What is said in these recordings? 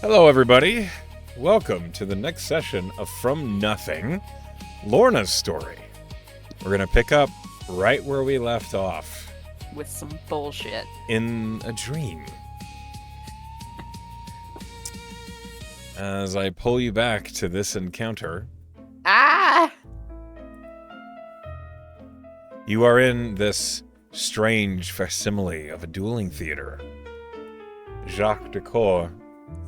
Hello, everybody. Welcome to the next session of From Nothing, Lorna's story. We're going to pick up right where we left off. With some bullshit. In a dream. As I pull you back to this encounter. Ah! You are in this strange facsimile of a dueling theater. Jacques De'koir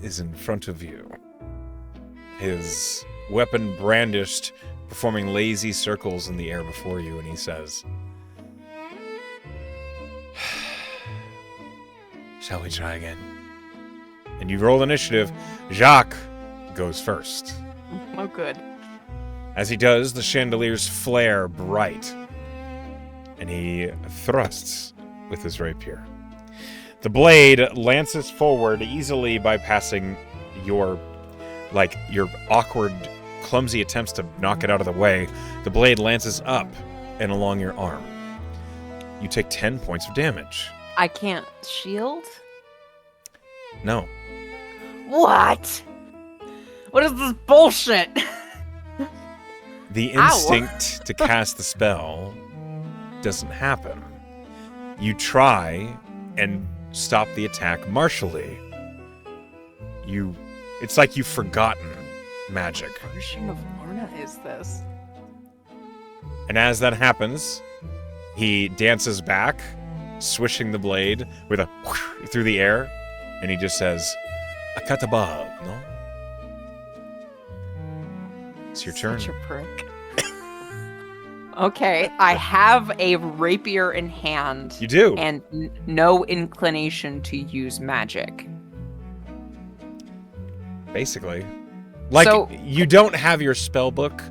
is in front of you. His weapon brandished, performing lazy circles in the air before you, and he says, "Shall we try again?" And you roll initiative. Jacques goes first. Oh, good. As he does, the chandeliers flare bright, and he thrusts with his rapier. The blade lances forward, easily bypassing your awkward, clumsy attempts to knock it out of the way. The blade lances up and along your arm. You take 10 points of damage. I can't shield? No. What? What is this bullshit? The instinct to cast the spell doesn't happen. You try and stop the attack martially. It's like you've forgotten magic. What version of Lorna is this? And as that happens, he dances back, swishing the blade with a whoosh through the air, and he just says, "Akatabab, no?" It's your turn. Such a prick. Okay, I have a rapier in hand. You do. And no inclination to use magic. Basically. You don't have your spell book.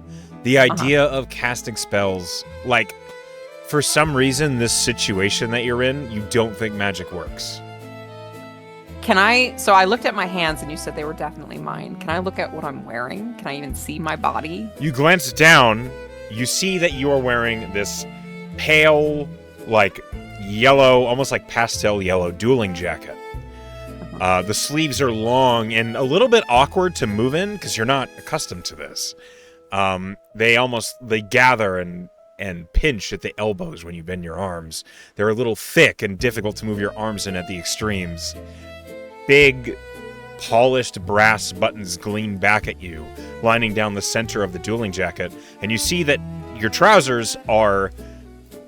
The idea of casting spells, for some reason, this situation that you're in, you don't think magic works. So I looked at my hands and you said they were definitely mine. Can I look at what I'm wearing? Can I even see my body? You glance down, you see that you are wearing this pale, yellow, almost like pastel yellow dueling jacket. The sleeves are long and a little bit awkward to move in because you're not accustomed to this. They gather and pinch at the elbows when you bend your arms. They're a little thick and difficult to move your arms in at the extremes. Big, polished brass buttons gleam back at you, lining down the center of the dueling jacket, and you see that your trousers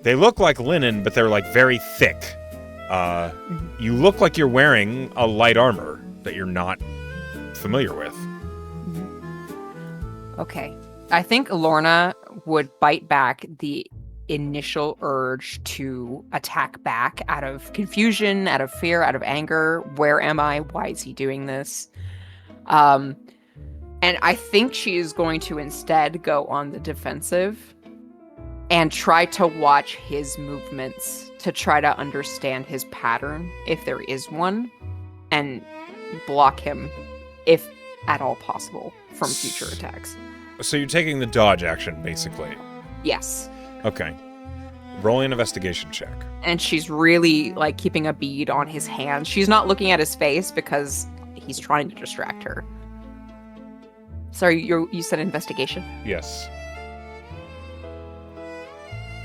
they look like linen, but they're very thick. You look like you're wearing a light armor that you're not familiar with. Okay. I think Lorna would bite back the initial urge to attack back out of confusion, out of fear, out of anger. Where am I? Why is he doing this? And I think she is going to instead go on the defensive and try to watch his movements to try to understand his pattern, if there is one, and block him, if at all possible, from future attacks. So you're taking the dodge action, basically? Yes. Okay. Roll an investigation check. And she's really, keeping a bead on his hand. She's not looking at his face because he's trying to distract her. Sorry, you said investigation? Yes.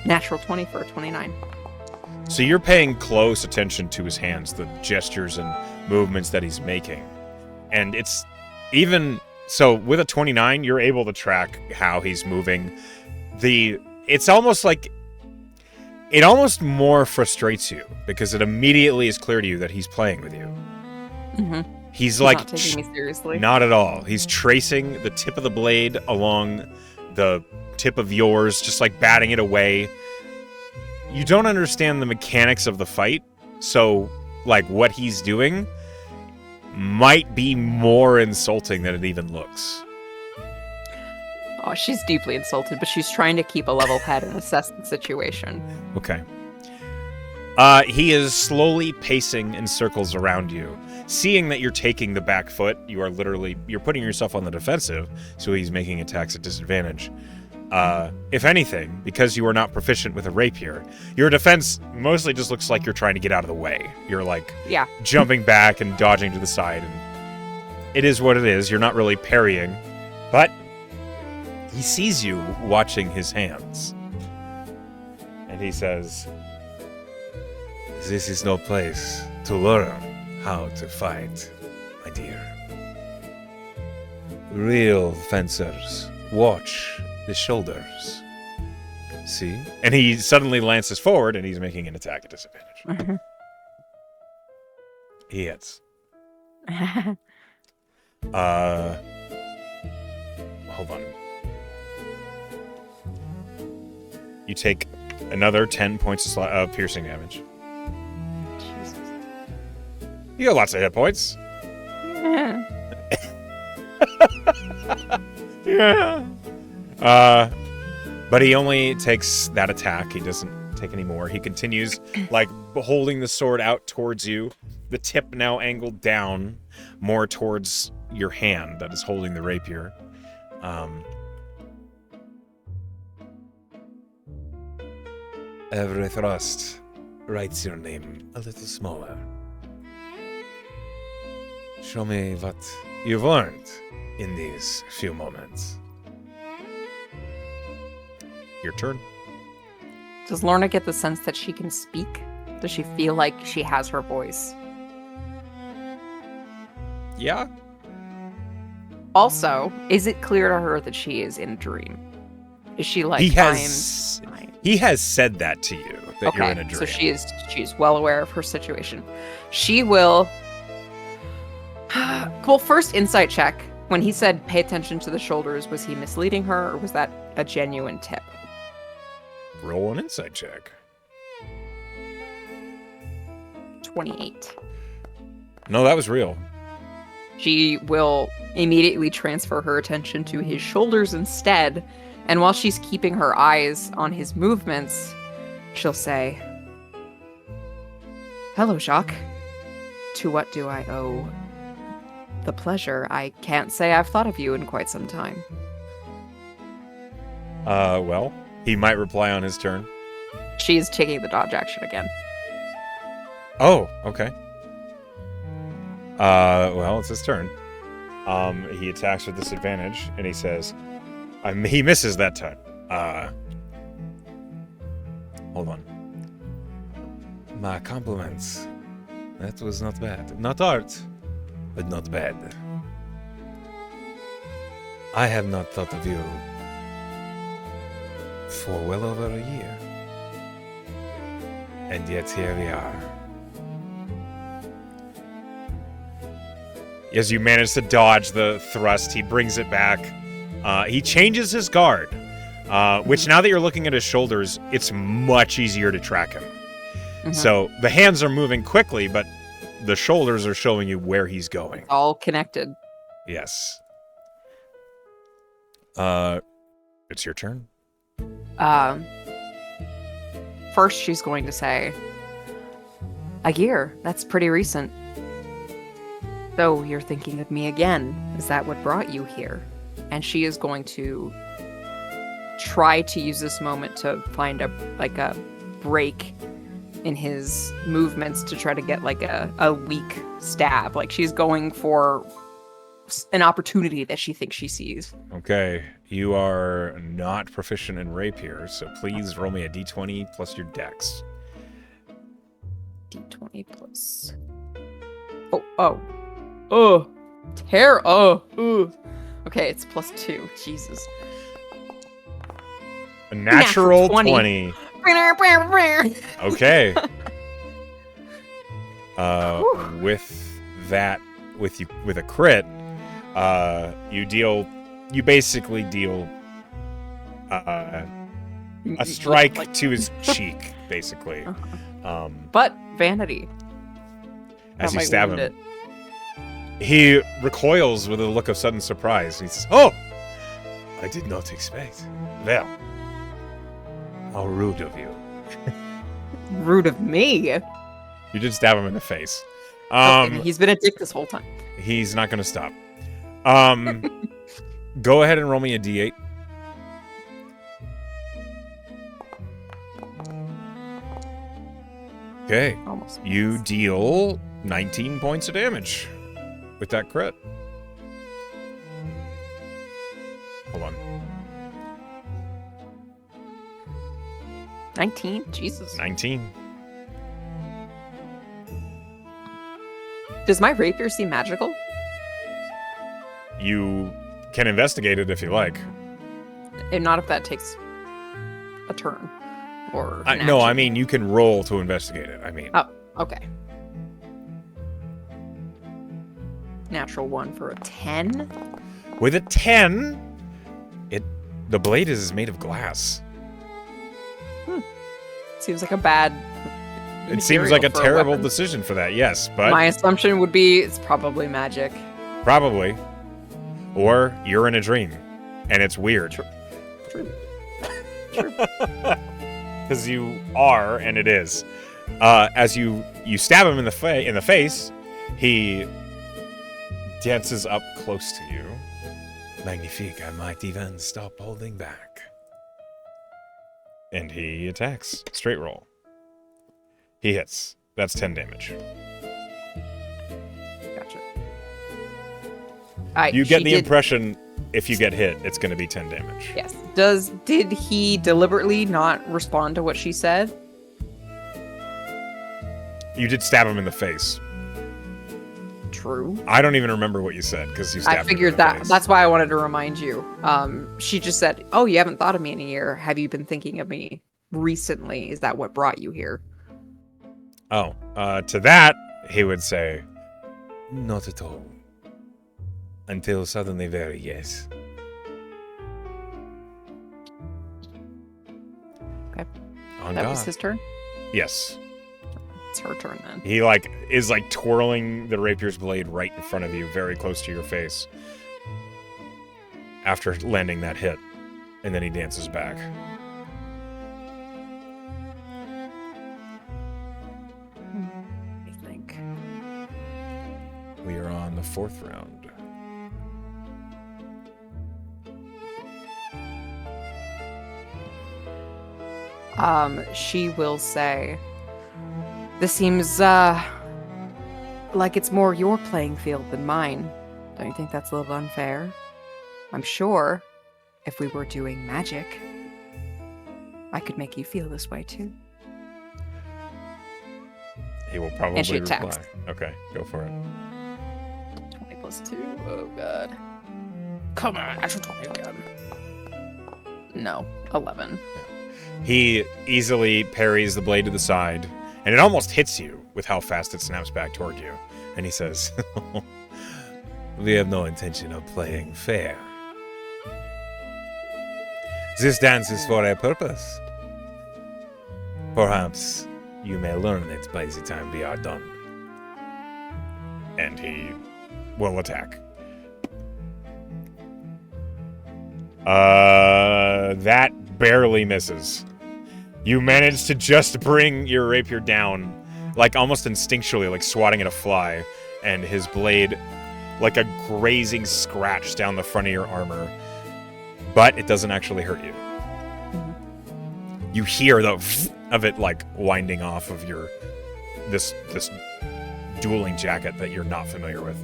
Natural 20 for a 29. So you're paying close attention to his hands, the gestures and movements that he's making. And it's even... So with a 29, you're able to track how he's moving. It's almost like... It almost more frustrates you, because it immediately is clear to you that he's playing with you. Mm-hmm. He's not taking me seriously. Not at all. He's tracing the tip of the blade along the tip of yours, just batting it away. You don't understand the mechanics of the fight, so what he's doing might be more insulting than it even looks. Oh, she's deeply insulted, but she's trying to keep a level head and assess the situation. Okay. He is slowly pacing in circles around you. Seeing that you're taking the back foot, you're putting yourself on the defensive, so he's making attacks at disadvantage. If anything, because you are not proficient with a rapier, your defense mostly just looks like you're trying to get out of the way. You're jumping back and dodging to the side. it is what it is. You're not really parrying, but he sees you watching his hands. And he says, "This is no place to learn how to fight, my dear. Real fencers watch the shoulders. See?" And he suddenly lances forward, and he's making an attack at disadvantage. Mm-hmm. He hits. Hold on. You take another 10 points of piercing damage. Jesus. You got lots of hit points. Yeah. But he only takes that attack. He doesn't take any more. He continues, like, holding the sword out towards you. The tip now angled down, more towards your hand that is holding the rapier. Every thrust writes your name a little smaller. Show me what you've learned in these few moments. Your turn. Does Lorna get the sense that she can speak? Does she feel like she has her voice? Yeah. Also, is it clear to her that she is in a dream? Is she like, He has said that to you, that you're in a dream. So she's well aware of her situation. She will... Well, first insight check. When he said pay attention to the shoulders, was he misleading her, or was that a genuine tip? Roll an insight check. 28. No, that was real. She will immediately transfer her attention to his shoulders instead, and while she's keeping her eyes on his movements, she'll say, "Hello, Jacques. To what do I owe the pleasure? I can't say I've thought of you in quite some time." Well, he might reply on his turn. She's taking the dodge action again. Oh, okay. Well, it's his turn. He attacks with disadvantage, and he says, he misses that time. Hold on. My compliments. That was not bad. Not art, but not bad. I have not thought of you for well over a year. And yet here we are. As you manage to dodge the thrust, he brings it back. He changes his guard, which now that you're looking at his shoulders, it's much easier to track him. Mm-hmm. So the hands are moving quickly, but the shoulders are showing you where he's going. All connected. Yes. It's your turn. First, she's going to say, "A year, that's pretty recent. So you're thinking of me again. Is that what brought you here?" And she is going to try to use this moment to find a break in his movements to try to get like a weak stab. Like she's going for an opportunity that she thinks she sees. Okay, you are not proficient in rapier, so please roll me a d20 plus your dex. D20 plus... Okay, it's +2. Jesus. A natural 20. Okay. With a crit, you basically deal a strike to his cheek, basically. But vanity. As you stab him. He recoils with a look of sudden surprise. He says, "Oh! I did not expect. Well, how rude of you." Rude of me? You did stab him in the face. He's been a dick this whole time. He's not going to stop. Go ahead and roll me a d8. Okay. Almost. You deal 19 points of damage with that crit. Hold on. 19? Jesus. 19. Does my rapier seem magical? You can investigate it if you like. And not if that takes a turn. Or No, I mean, you can roll to investigate it. I mean. Oh, okay. Natural 1 for a 10. With a 10, the blade is made of glass. Seems like a bad. It seems like a terrible weapon. decision for that, yes, but My assumption would be it's probably magic. probably. Or you're in a dream, and it's weird. True. Because you are, and it is. As you stab him in the face, he dances up close to you. Magnifique, I might even stop holding back. And he attacks. Straight roll. He hits. That's 10 damage. Gotcha. You get the impression if you get hit, it's going to be 10 damage. Yes. Did he deliberately not respond to what she said? You did stab him in the face. True. I don't even remember what you said because you stabbed him. I figured in the that. face. That's why I wanted to remind you. She just said, "Oh, you haven't thought of me in a year. Have you been thinking of me recently? Is that what brought you here?" Oh, to that he would say, "Not at all." Until suddenly, very yes. Okay. On That God. was his turn. Yes. It's her turn then. He is twirling the rapier's blade right in front of you, very close to your face. After landing that hit, and then he dances back. I think. We are on the 4th round. She will say, "This seems like it's more your playing field than mine. Don't you think that's a little unfair? I'm sure if we were doing magic, I could make you feel this way too." He will probably she reply. attacks. Okay, go for it. 20 plus 2. Oh god. Come on, natural 20 again. No, 11. He easily parries the blade to the side, and it almost hits you with how fast it snaps back toward you. And he says, "We have no intention of playing fair. This dance is for a purpose. Perhaps you may learn it by the time we are done." And he will attack. That barely misses. You manage to just bring your rapier down, almost instinctually, swatting at a fly, and his blade, like a grazing scratch down the front of your armor, but it doesn't actually hurt you. Mm-hmm. You hear the of it winding off of this dueling jacket that you're not familiar with.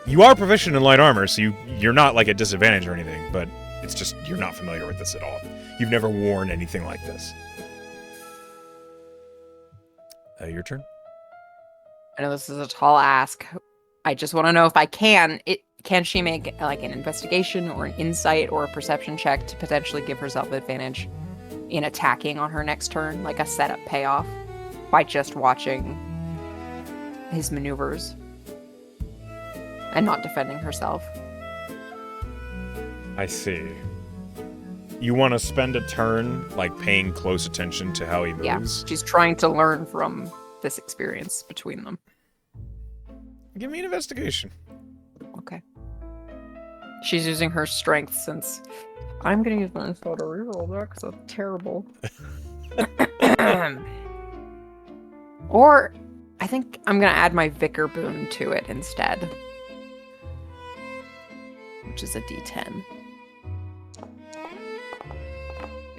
You are proficient in light armor, so you're not at disadvantage or anything, but it's just you're not familiar with this at all. You've never worn anything like this. Your turn. I know this is a tall ask. I just want to know if I can. Can she make an investigation or an insight or a perception check to potentially give herself advantage in attacking on her next turn, like a setup payoff, by just watching his maneuvers and not defending herself? I see. You want to spend a turn paying close attention to how he moves? Yeah, she's trying to learn from this experience between them. Give me an investigation. Okay. She's using her strength since I'm going to use my info to reroll that because that's terrible. Or I think I'm going to add my Vicar boon to it instead, which is a D10.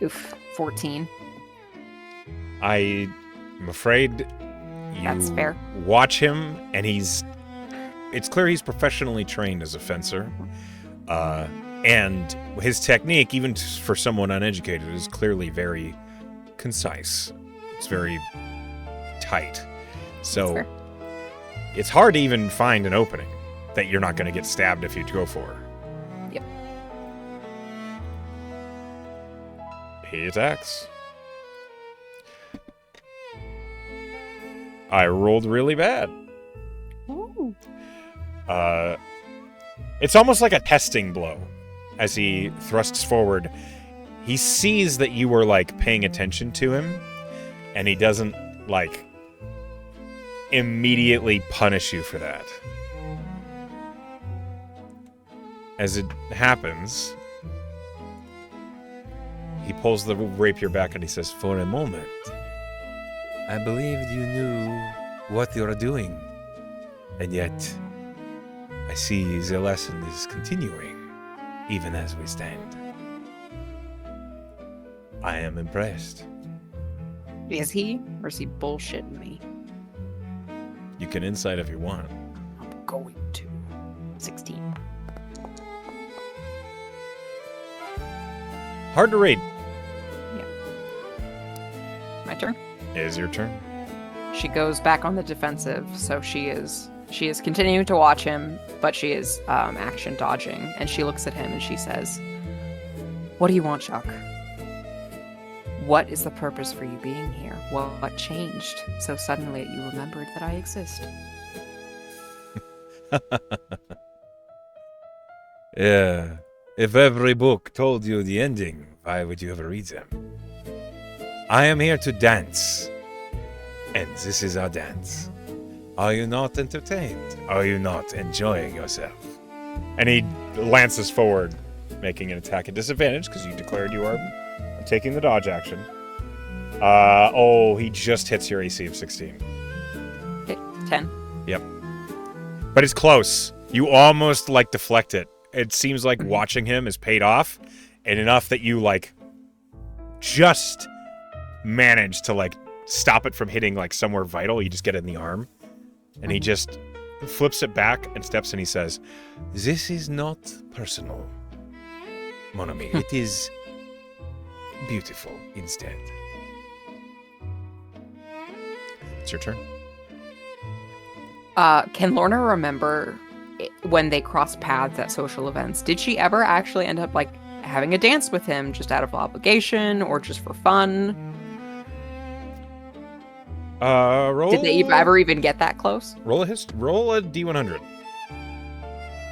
Oof, 14. I'm afraid you That's fair. watch him, and it's clear he's professionally trained as a fencer. And his technique, even for someone uneducated, is clearly very concise. It's very tight. So it's hard to even find an opening that you're not going to get stabbed if you go for. Yep. He attacks. I rolled really bad. Ooh. It's almost like a testing blow. As he thrusts forward, he sees that you were, like, paying attention to him, and he doesn't, like, immediately punish you for that. As it happens, he pulls the rapier back and he says, "For a moment, I believed you knew what you're doing, and yet I see the lesson is continuing, even as we stand. I am impressed." Is he? Or is he bullshitting me? You can insight if you want. I'm going to. 16. Hard to read. My turn? It is your turn. She goes back on the defensive, so she is continuing to watch him, but she is action dodging, and she looks at him and she says, "What do you want, Jacques? What is the purpose for you being here? What changed so suddenly that you remembered that I exist?" Yeah. If every book told you the ending, why would you ever read them? I am here to dance. And this is our dance. Are you not entertained? Are you not enjoying yourself? And he lances forward, making an attack at disadvantage, because you declared you are taking the dodge action. He just hits your AC of 16. Okay, 10. Yep. But it's close. You almost, like, deflect it. It seems like watching him is paid off, and enough that you, like, just manage to, like, stop it from hitting, like, somewhere vital. You just get it in the arm. And he just flips it back and steps and he says, "This is not personal, mon ami. It is beautiful instead." It's your turn. Can Lorna remember when they crossed paths at social events? Did she ever actually end up, like, having a dance with him just out of obligation or just for fun? Roll. Did they ever even get that close? Roll a D100.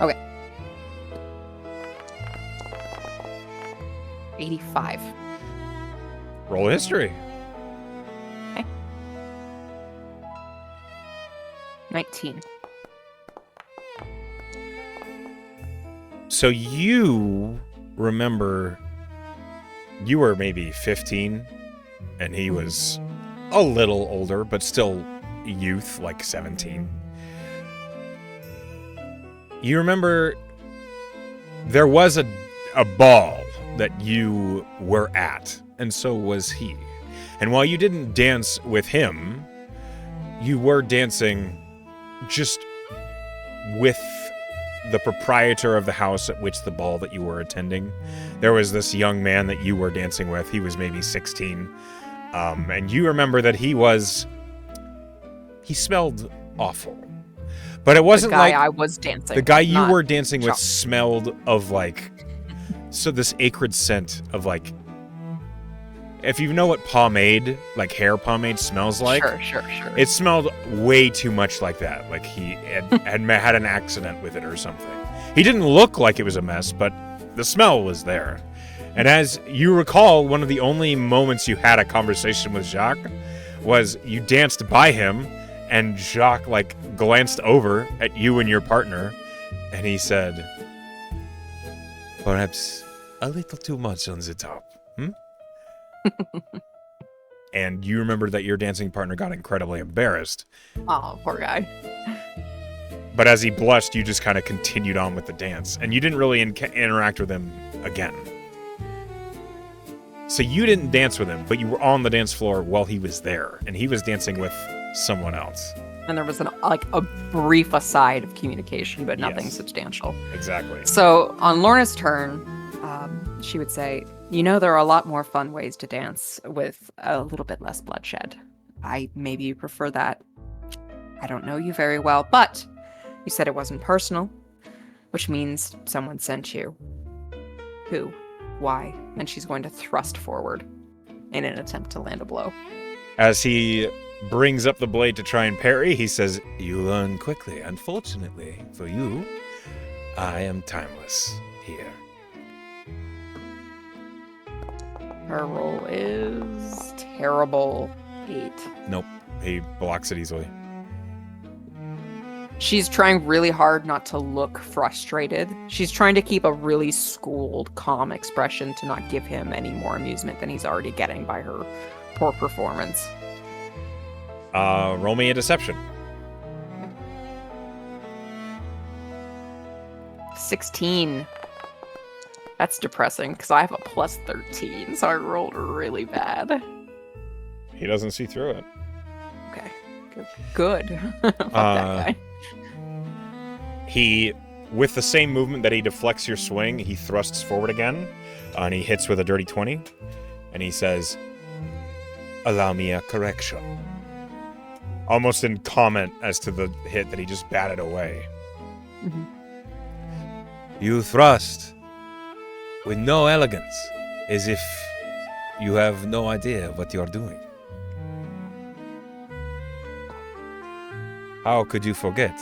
Okay. 85. Roll a history. Okay. 19. So you remember you were maybe 15 and he was a little older, but still youth, like 17. You remember there was a ball that you were at, and so was he. And while you didn't dance with him, you were dancing just with the proprietor of the house at which the ball that you were attending. There was this young man that you were dancing with. He was maybe 16. And you remember that he smelled awful. But it wasn't like I was dancing. the guy you were dancing with Jacques. smelled of, like, so this acrid scent of, like, if you know what pomade, like hair pomade smells like. Sure. It smelled way too much like that. Like he had an accident with it or something. He didn't look like it was a mess, but the smell was there. And as you recall, one of the only moments you had a conversation with Jacques was you danced by him, and Jacques, like, glanced over at you and your partner, and he said, "Perhaps a little too much on the top, hmm?" And you remember that your dancing partner got incredibly embarrassed. Oh, poor guy. But as he blushed, you just kind of continued on with the dance, and you didn't really interact with him again. So you didn't dance with him, but you were on the dance floor while he was there, and he was dancing with someone else. And there was a brief aside of communication, but nothing Yes. substantial. Exactly. So on Lorna's turn, she would say, there are a lot more fun ways to dance with a little bit less bloodshed. Maybe you prefer that. I don't know you very well, but you said it wasn't personal, which means someone sent you. Who? Why? And she's going to thrust forward in an attempt to land a blow. As he brings up the blade to try and parry, he says, "You learn quickly. Unfortunately for you, I am timeless here." Her roll is terrible 8. Nope. He blocks it easily. She's trying really hard not to look frustrated. She's trying to keep a really schooled, calm expression to not give him any more amusement than he's already getting by her poor performance. Roll me a deception. 16. That's depressing, because I have a plus 13, so I rolled really bad. He doesn't see through it. Okay. Good. Fuck that guy. He, with the same movement that he deflects your swing, he thrusts forward again, and he hits with a dirty 20, and he says, "Allow me a correction." Almost in comment as to the hit that he just batted away. Mm-hmm. You thrust with no elegance, as if you have no idea what you're doing. How could you forget?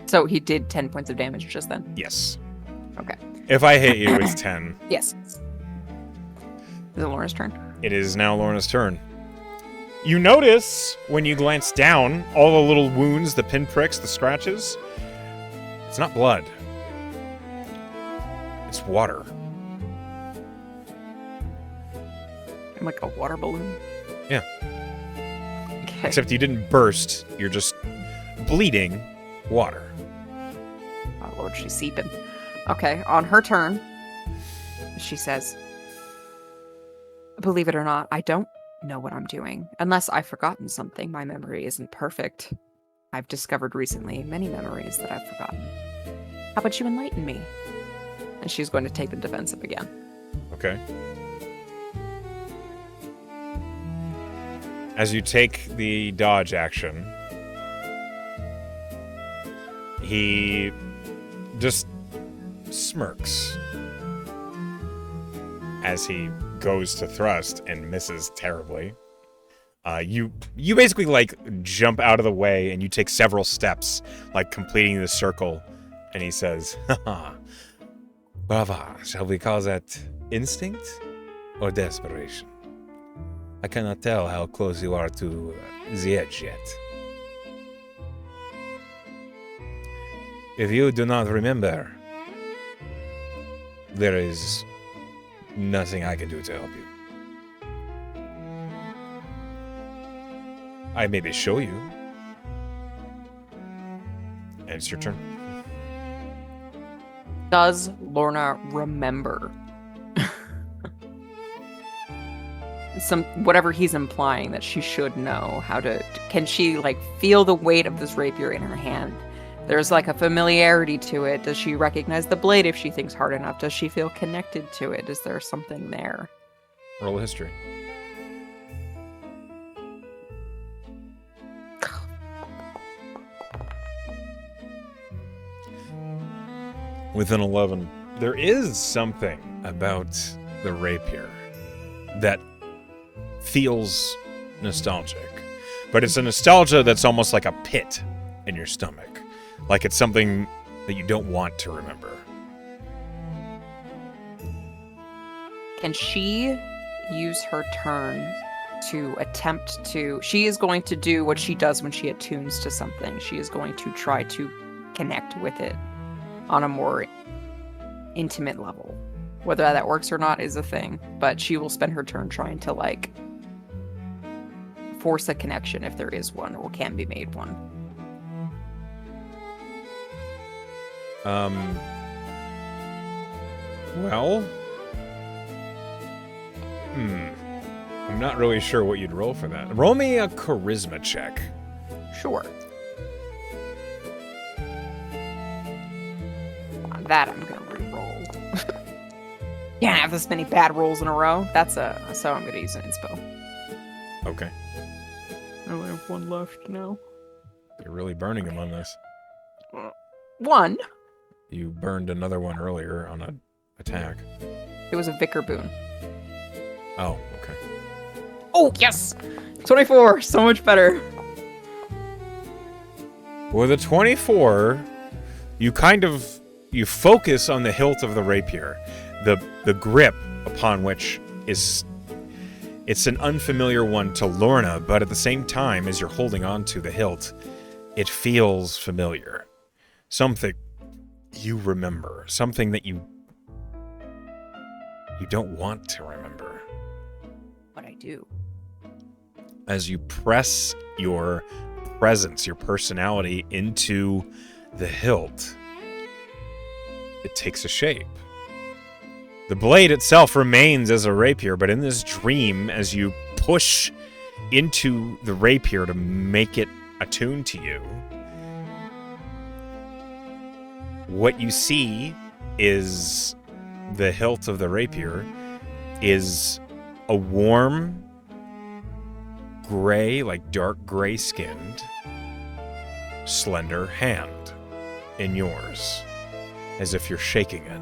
So he did 10 points of damage just then? Yes. Okay. If I hit you, it's 10. Yes. Is it Lorna's turn? It is now Lorna's turn. You notice, when you glance down, all the little wounds, the pinpricks, the scratches. It's not blood. It's water. Like a water balloon? Yeah. Okay. Except you didn't burst. You're just bleeding water. Oh, Lord, she's seeping. Okay, on her turn, she says, "Believe it or not, I don't know what I'm doing. Unless I've forgotten something, my memory isn't perfect. I've discovered recently many memories that I've forgotten. How about you enlighten me?" And she's going to take the defensive again. Okay. As you take the dodge action, he just smirks as he goes to thrust and misses terribly. You basically jump out of the way and you take several steps, completing the circle, and he says, "Haha, brava, shall we call that instinct or desperation? I cannot tell how close you are to the edge yet. If you do not remember, there is nothing I can do to help you. I maybe show you. And it's your turn." Does Lorna remember? Whatever he's implying that she should know how to... Can she, feel the weight of this rapier in her hand? There's, a familiarity to it. Does she recognize the blade if she thinks hard enough? Does she feel connected to it? Is there something there? Roll a history. With an 11. There is something about the rapier that feels nostalgic. But it's a nostalgia that's almost like a pit in your stomach. Like it's something that you don't want to remember. Can she use her turn to attempt to... She is going to do what she does when she attunes to something. She is going to try to connect with it on a more intimate level. Whether that works or not is a thing, but she will spend her turn trying to force a connection if there is one or can be made one. I'm not really sure what you'd roll for that. Roll me a charisma check. Sure. On that, I'm gonna re-roll. Can't have this many bad rolls in a row. So I'm gonna use an inspo. Okay. I only have one left now. You're really burning him on this. One. You burned another one earlier on an attack. It was a Vicar Boon. Oh, okay. Oh, yes! 24! So much better. With a 24, you focus on the hilt of the rapier. The grip upon which it's an unfamiliar one to Lorna, but at the same time, as you're holding on to the hilt, it feels familiar. Something you remember. Something that you don't want to remember. But I do. As you press your presence, your personality into the hilt, it takes a shape. The blade itself remains as a rapier, but in this dream, as you push into the rapier to make it attuned to you, what you see is the hilt of the rapier is a warm, gray, like dark gray skinned, slender hand in yours, as if you're shaking it.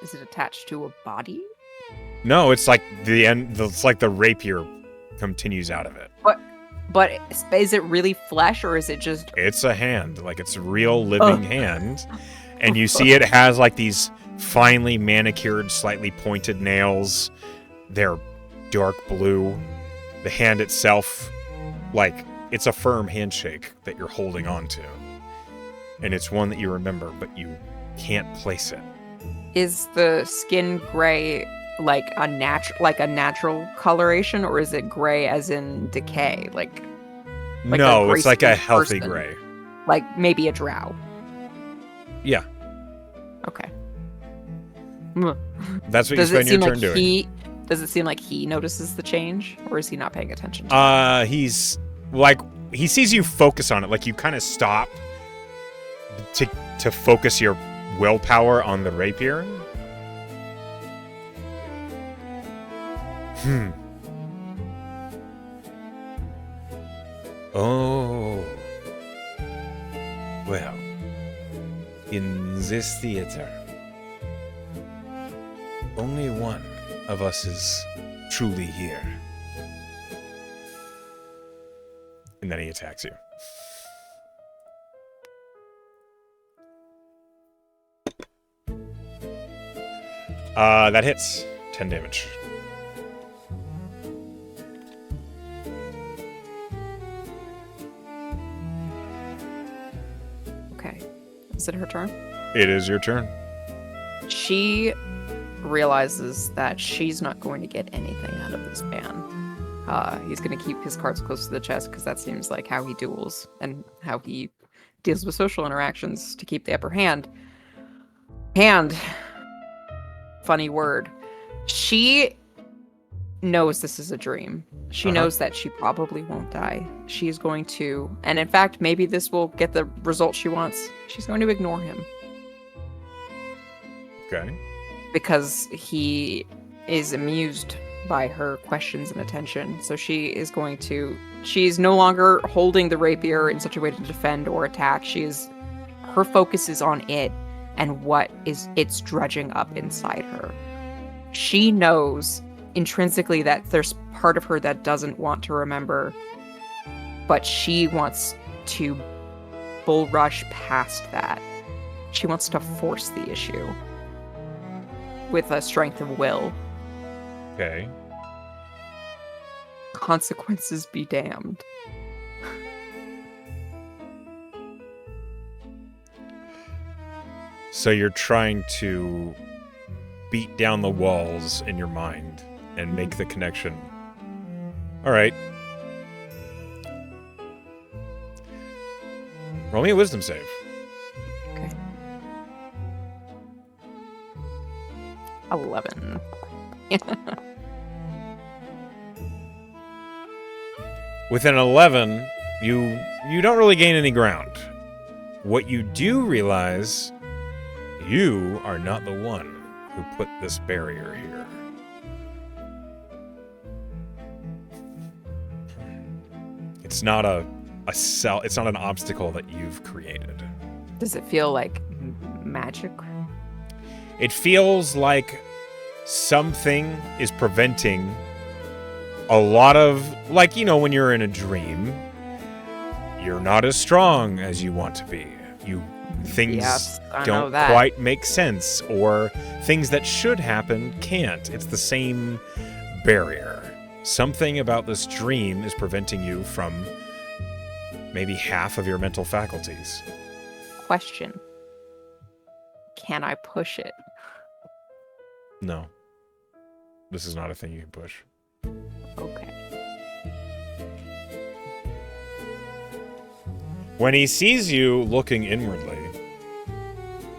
Is it attached to a body? No, it's like the end. It's like the rapier continues out of it. But is it really flesh or is it just? It's a hand, like it's a real living hand, and you see it has like these finely manicured, slightly pointed nails. They're dark blue. The hand itself, like it's a firm handshake that you're holding on to, and it's one that you remember, but you can't place it. Is the skin gray like a natural coloration, or is it gray as in decay? Like no, it's like a healthy person. gray. Like maybe a drow. Yeah. Okay. That's what you spend your turn doing. Does it seem like he notices the change, or is he not paying attention to it? He's like, he sees you focus on it, like you kind of stop to focus your willpower on the rapier. Oh. Well, in this theater, only one of us is truly here. And then he attacks you. That hits. 10 damage. Okay. Is it her turn? It is your turn. She realizes that she's not going to get anything out of this man. He's going to keep his cards close to the chest because that seems like how he duels and how he deals with social interactions to keep the upper hand. Funny word. She knows this is a dream. She knows that she probably won't die. She's going to, and in fact, maybe this will get the result she wants. She's going to ignore him. Okay. Because he is amused by her questions and attention. So she's no longer holding the rapier in such a way to defend or attack. Her focus is on it and what is it's dredging up inside her. She knows intrinsically that there's part of her that doesn't want to remember, but she wants to bull rush past that. She wants to force the issue with a strength of will. Okay. Consequences be damned. So you're trying to beat down the walls in your mind and make the connection. All right. Roll me a wisdom save. Okay. 11. With an 11, you don't really gain any ground. What you do realize, you are not the one who put this barrier here. It's not it's not an obstacle that you've created. Does it feel like magic? It feels like something is preventing a lot of, like, when you're in a dream, you're not as strong as you want to be. Things don't quite make sense, or things that should happen can't. It's the same barrier. Something about this dream is preventing you from maybe half of your mental faculties. Question. Can I push it? No. This is not a thing you can push. Okay. When he sees you looking inwardly,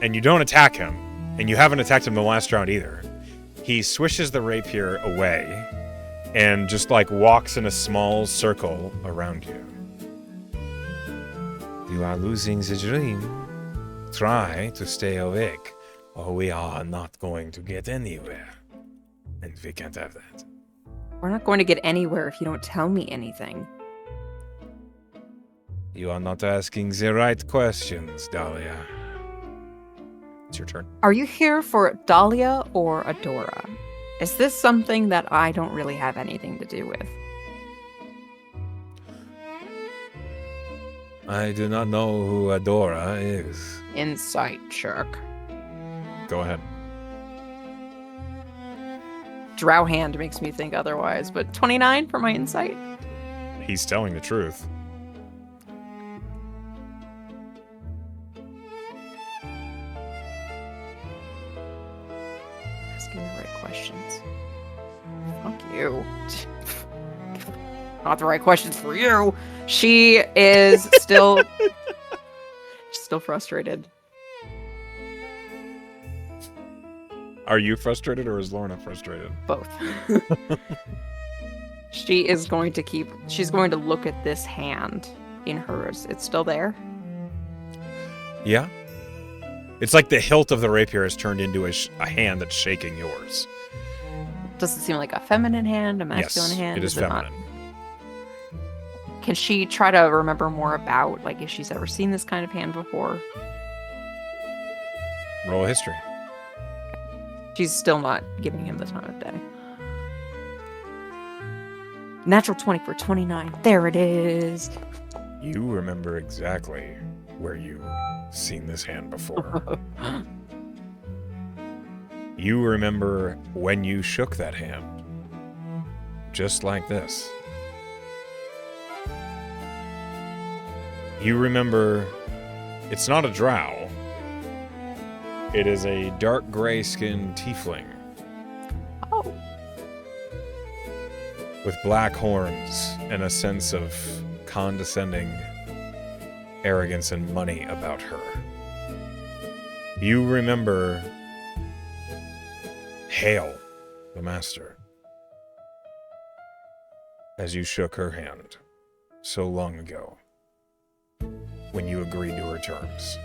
and you don't attack him, and you haven't attacked him the last round either, he swishes the rapier away and just walks in a small circle around you. You are losing the dream. Try to stay awake, or we are not going to get anywhere. And we can't have that. We're not going to get anywhere if you don't tell me anything. You are not asking the right questions, Dahlia. It's your turn. Are you here for Dahlia or Adora? Is this something that I don't really have anything to do with? I do not know who Adora is. Insight check. Go ahead. Drow hand makes me think otherwise, but 29 for my insight. He's telling the truth. Asking the right questions. Fuck you. Not the right questions for you. She is still still frustrated. Are you frustrated, or is Lorna frustrated? Both. She's going to look at this hand in hers. It's still there? Yeah. It's like the hilt of the rapier has turned into a hand that's shaking yours. Does it seem like a feminine hand, a masculine yes, hand? It is feminine. Can she try to remember more about, if she's ever seen this kind of hand before? Roll a history. She's still not giving him the time of day. Natural 20 for 29. There it is. You remember exactly where you've seen this hand before. You remember when you shook that hand. Just like this. You remember it's not a drow. It is a dark gray skinned tiefling. Oh. With black horns and a sense of condescending arrogance and money about her. You remember Hale, the master, as you shook her hand so long ago when you agreed to her terms.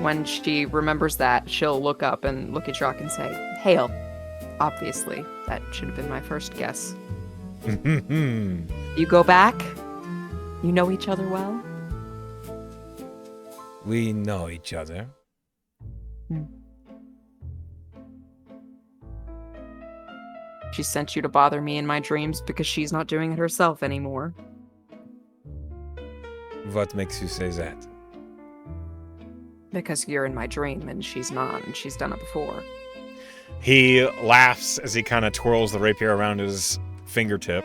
When she remembers that, she'll look up and look at Jacques and say, Hale. Obviously, that should have been my first guess. You go back? You know each other well? We know each other. She sent you to bother me in my dreams because she's not doing it herself anymore. What makes you say that? Because you're in my dream and she's not, and she's done it before. He laughs as he kind of twirls the rapier around his fingertip,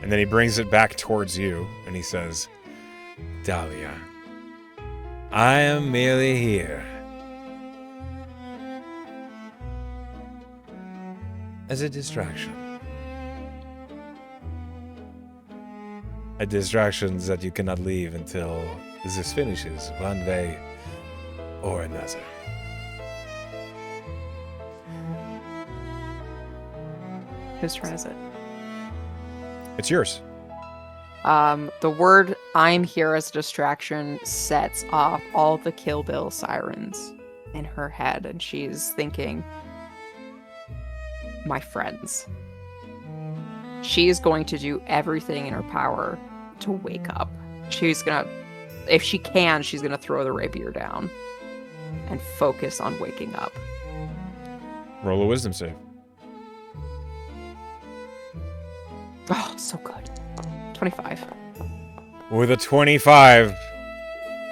and then he brings it back towards you, and he says, Dahlia, I am merely here as a distraction. a distraction that you cannot leave until this finishes, one way or another. Whose turn is it? It's yours. The word "I'm here" as a distraction sets off all the Kill Bill sirens in her head, and she's thinking, my friends. She's going to do everything in her power to wake up. She's gonna, if she can, she's gonna throw the rapier down and focus on waking up. Roll a wisdom save. Oh, so good. 25. With a 25,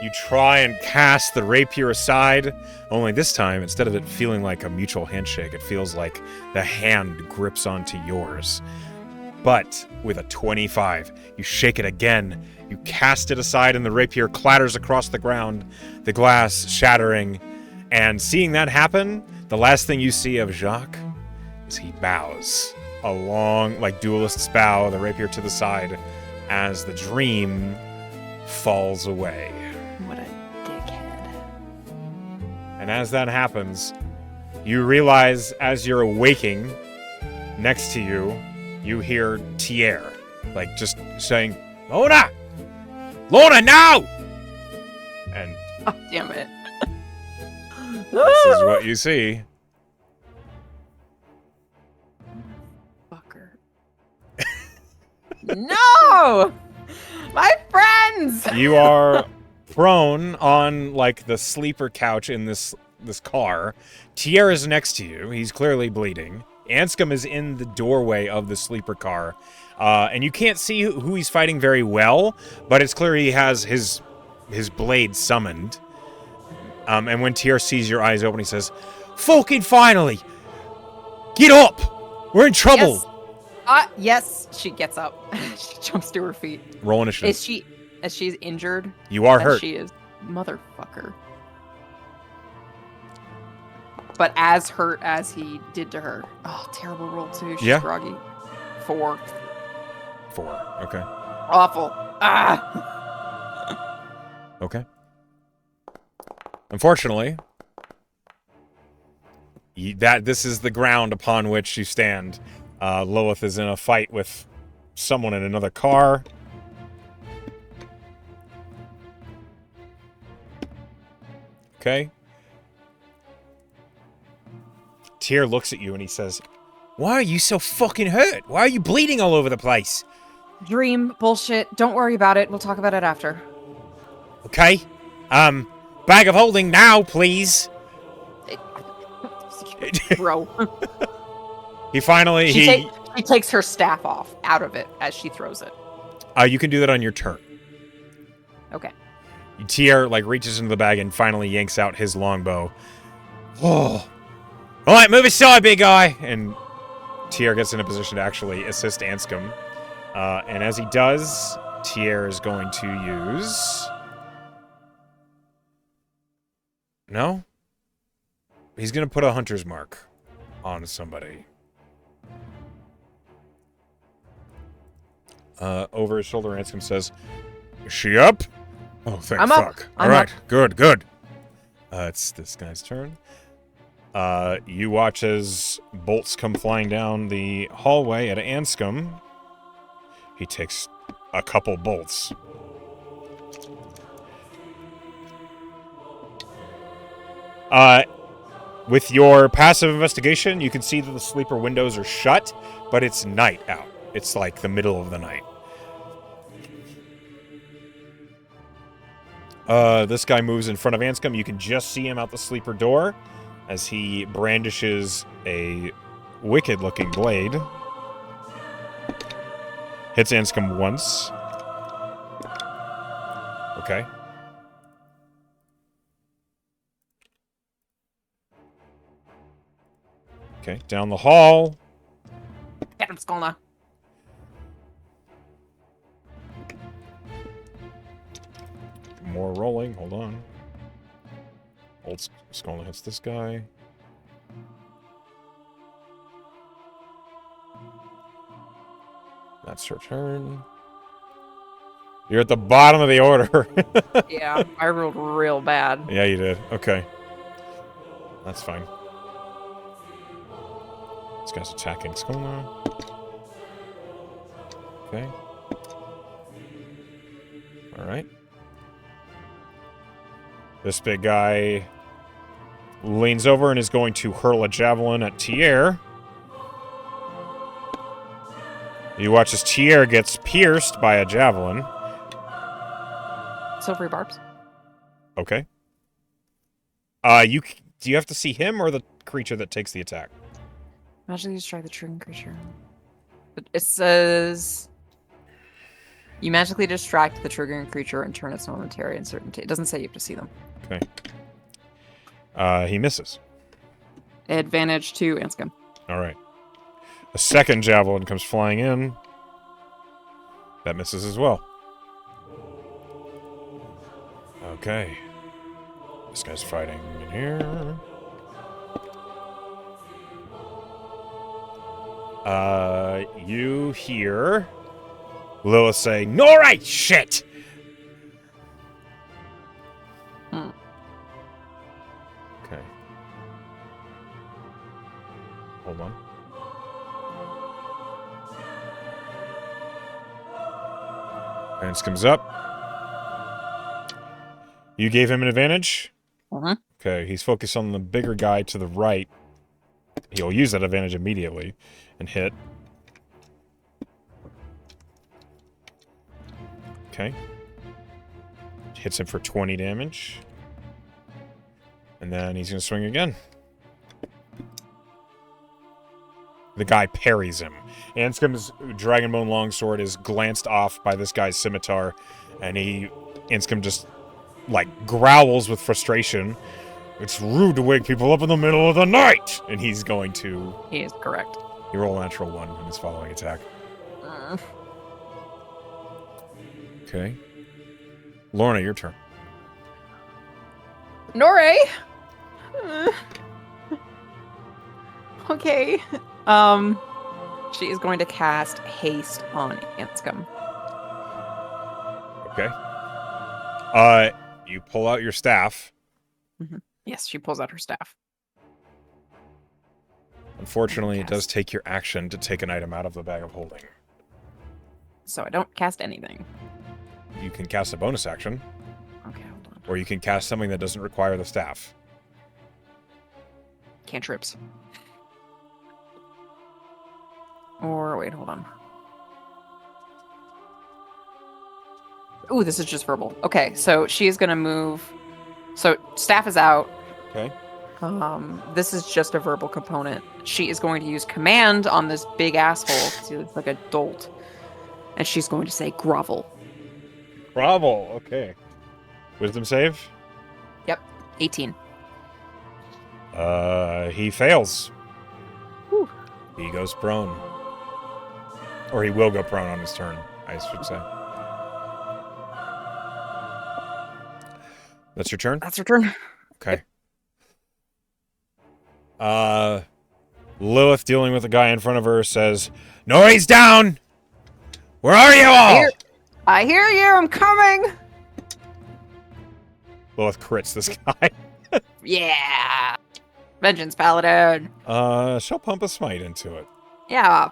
you try and cast the rapier aside, only this time, instead of it feeling like a mutual handshake, it feels like the hand grips onto yours. But with a 25, you shake it again, you cast it aside, and the rapier clatters across the ground, the glass shattering. And seeing that happen, the last thing you see of Jacques is he bows. A long, like duelist's bow, the rapier to the side, as the dream falls away. What a dickhead. And as that happens, you realize as you're awaking, next to you, you hear Tier, like just saying, Lorna! Lorna, now! And Oh, damn it. this is what you see. Fucker. No! My friends! You are prone on like the sleeper couch in this car. Tier is next to you. He's clearly bleeding. Anscombe is in the doorway of the sleeper car. And you can't see who he's fighting very well, but it's clear he has his blade summoned. And when Tier sees your eyes open, he says, "Fucking finally! Get up! We're in trouble!" Yes. Yes, she gets up. She jumps to her feet. Roll initiative. Is she injured? You are hurt. She is. Motherfucker. But as hurt as he did to her. Oh, terrible roll too. She's groggy. 4. 4. Okay. Awful. Ah! Okay. Unfortunately, this is the ground upon which you stand. Lilith is in a fight with someone in another car. Okay. Tier looks at you and he says, "Why are you so fucking hurt? Why are you bleeding all over the place?" Dream bullshit. Don't worry about it. We'll talk about it after. Okay. Bag of holding now, please. Bro. He She takes her staff off out of it as she throws it. You can do that on your turn. Okay. Tier reaches into the bag and finally yanks out his longbow. Oh. All right, move aside, big guy. And Tier gets in a position to actually assist Anscombe. And as he does, Tier is going to use... No? He's going to put a hunter's mark on somebody. Over his shoulder, Anscombe says, "Is she up?" Oh, thank fuck. All right, good. It's this guy's turn. You watch as bolts come flying down the hallway at Anscombe. He takes a couple bolts. With your passive investigation, you can see that the sleeper windows are shut, but it's night out. It's like the middle of the night. This guy moves in front of Anscombe. You can just see him out the sleeper door as he brandishes a wicked-looking blade. Hits Anscombe once. Okay. Okay, down the hall. Get him, Skolna. More rolling. Hold on. Old Skolna hits this guy. That's her turn. You're at the bottom of the order. Yeah, I rolled real bad. Yeah, you did. Okay. That's fine. This guy's attacking Skolna. Okay. Alright. This big guy leans over and is going to hurl a javelin at Tier. You watch as Tier gets pierced by a javelin. Silvery barbs. Okay. Do you have to see him or the creature that takes the attack? Magically destroy the triggering creature. It says you magically distract the triggering creature and turn its momentary uncertainty. It doesn't say you have to see them. Okay. He misses. Advantage to Anscombe. Alright. A second javelin comes flying in. That misses as well. Okay. This guy's fighting in here. You hear Lilith say, "Norite shit!" Okay. Hold on. Vance comes up. You gave him an advantage? Uh-huh. Okay, he's focused on the bigger guy to the right. He'll use that advantage immediately and hit. Okay. Hits him for 20 damage. And then he's going to swing again. The guy parries him. Anscombe's Dragonbone Longsword is glanced off by this guy's scimitar, and Anscombe just, like, growls with frustration. It's rude to wake people up in the middle of the night! And he's going to... He is correct. He rolled a natural 1 in his following attack. Okay. Lorna, your turn. Nore! Okay. She is going to cast Haste on Anscombe. Okay. You pull out your staff. Mm-hmm. Yes, she pulls out her staff. Unfortunately, it does take your action to take an item out of the bag of holding. So I don't cast anything. You can cast a bonus action. Okay, hold on. Or you can cast something that doesn't require the staff. Cantrips. Or, wait, hold on. Ooh, this is just verbal. Okay, so she is going to move. So staff is out. Okay. This is just a verbal component. She is going to use command on this big asshole because he looks like a dolt. And she's going to say grovel. Grovel, okay. Wisdom save? Yep, 18. He fails. Whew. He goes prone. Or he will go prone on his turn, I should say. That's your turn? That's her turn. Okay. Lilith, dealing with the guy in front of her, says, "Noise down! Where are you all?" I hear you, I'm coming! Lilith crits this guy. Yeah! Vengeance Paladin! She'll pump a smite into it. Yeah.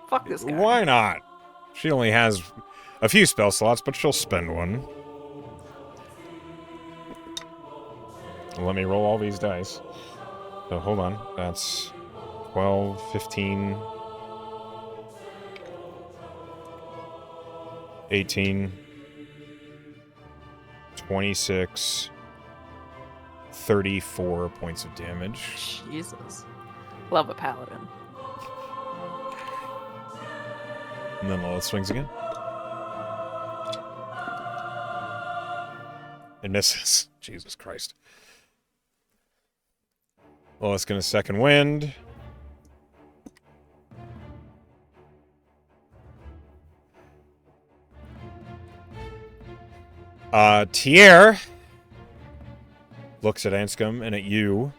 Fuck this guy. Why not? She only has a few spell slots, but she'll spend one. Let me roll all these dice. So hold on. That's 12, 15, 18, 26, 34 points of damage. Jesus. Love a paladin. And then Lilith swings again. It misses. Jesus Christ. Lilith's gonna second wind. Tier looks at Anscombe and at you.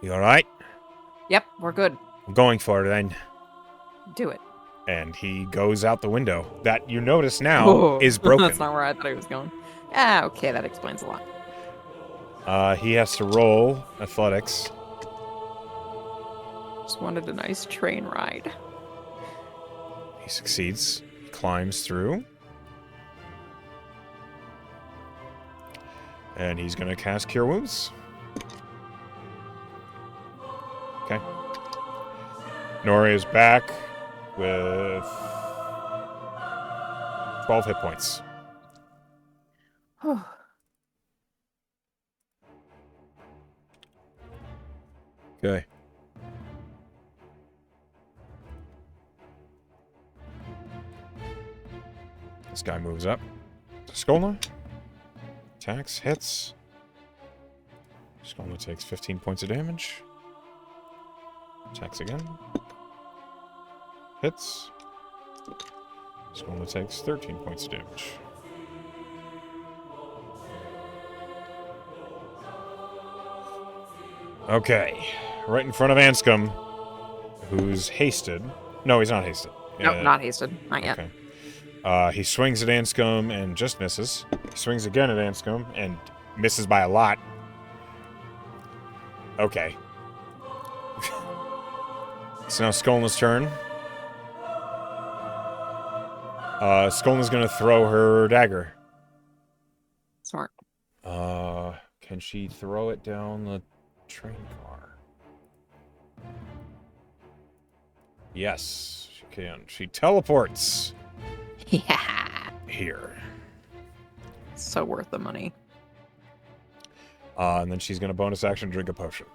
You alright? Yep, we're good. I'm going for it then. Do it. And he goes out the window. That you notice now is broken. That's not where I thought he was going. Ah, okay, that explains a lot. He has to roll athletics. Just wanted a nice train ride. He succeeds. He climbs through. And he's going to cast Cure Wounds. Okay. Nori is back with 12 hit points. Okay. This guy moves up. Skolna. Attacks, hits. Skolna takes 15 points of damage. Attacks again. Hits. Skolna takes 13 points of damage. Okay. Right in front of Anscombe, who's hasted. No, he's not hasted. Nope, not hasted. Not yet. Okay. He swings at Anscombe and just misses. He swings again at Anscombe and misses by a lot. Okay. So now Skolna's turn. Skolna's going to throw her dagger. Smart. Can she throw it down the train car? Yes, she can. She teleports. Yeah. Here. So worth the money. And then she's going to bonus action drink a potion.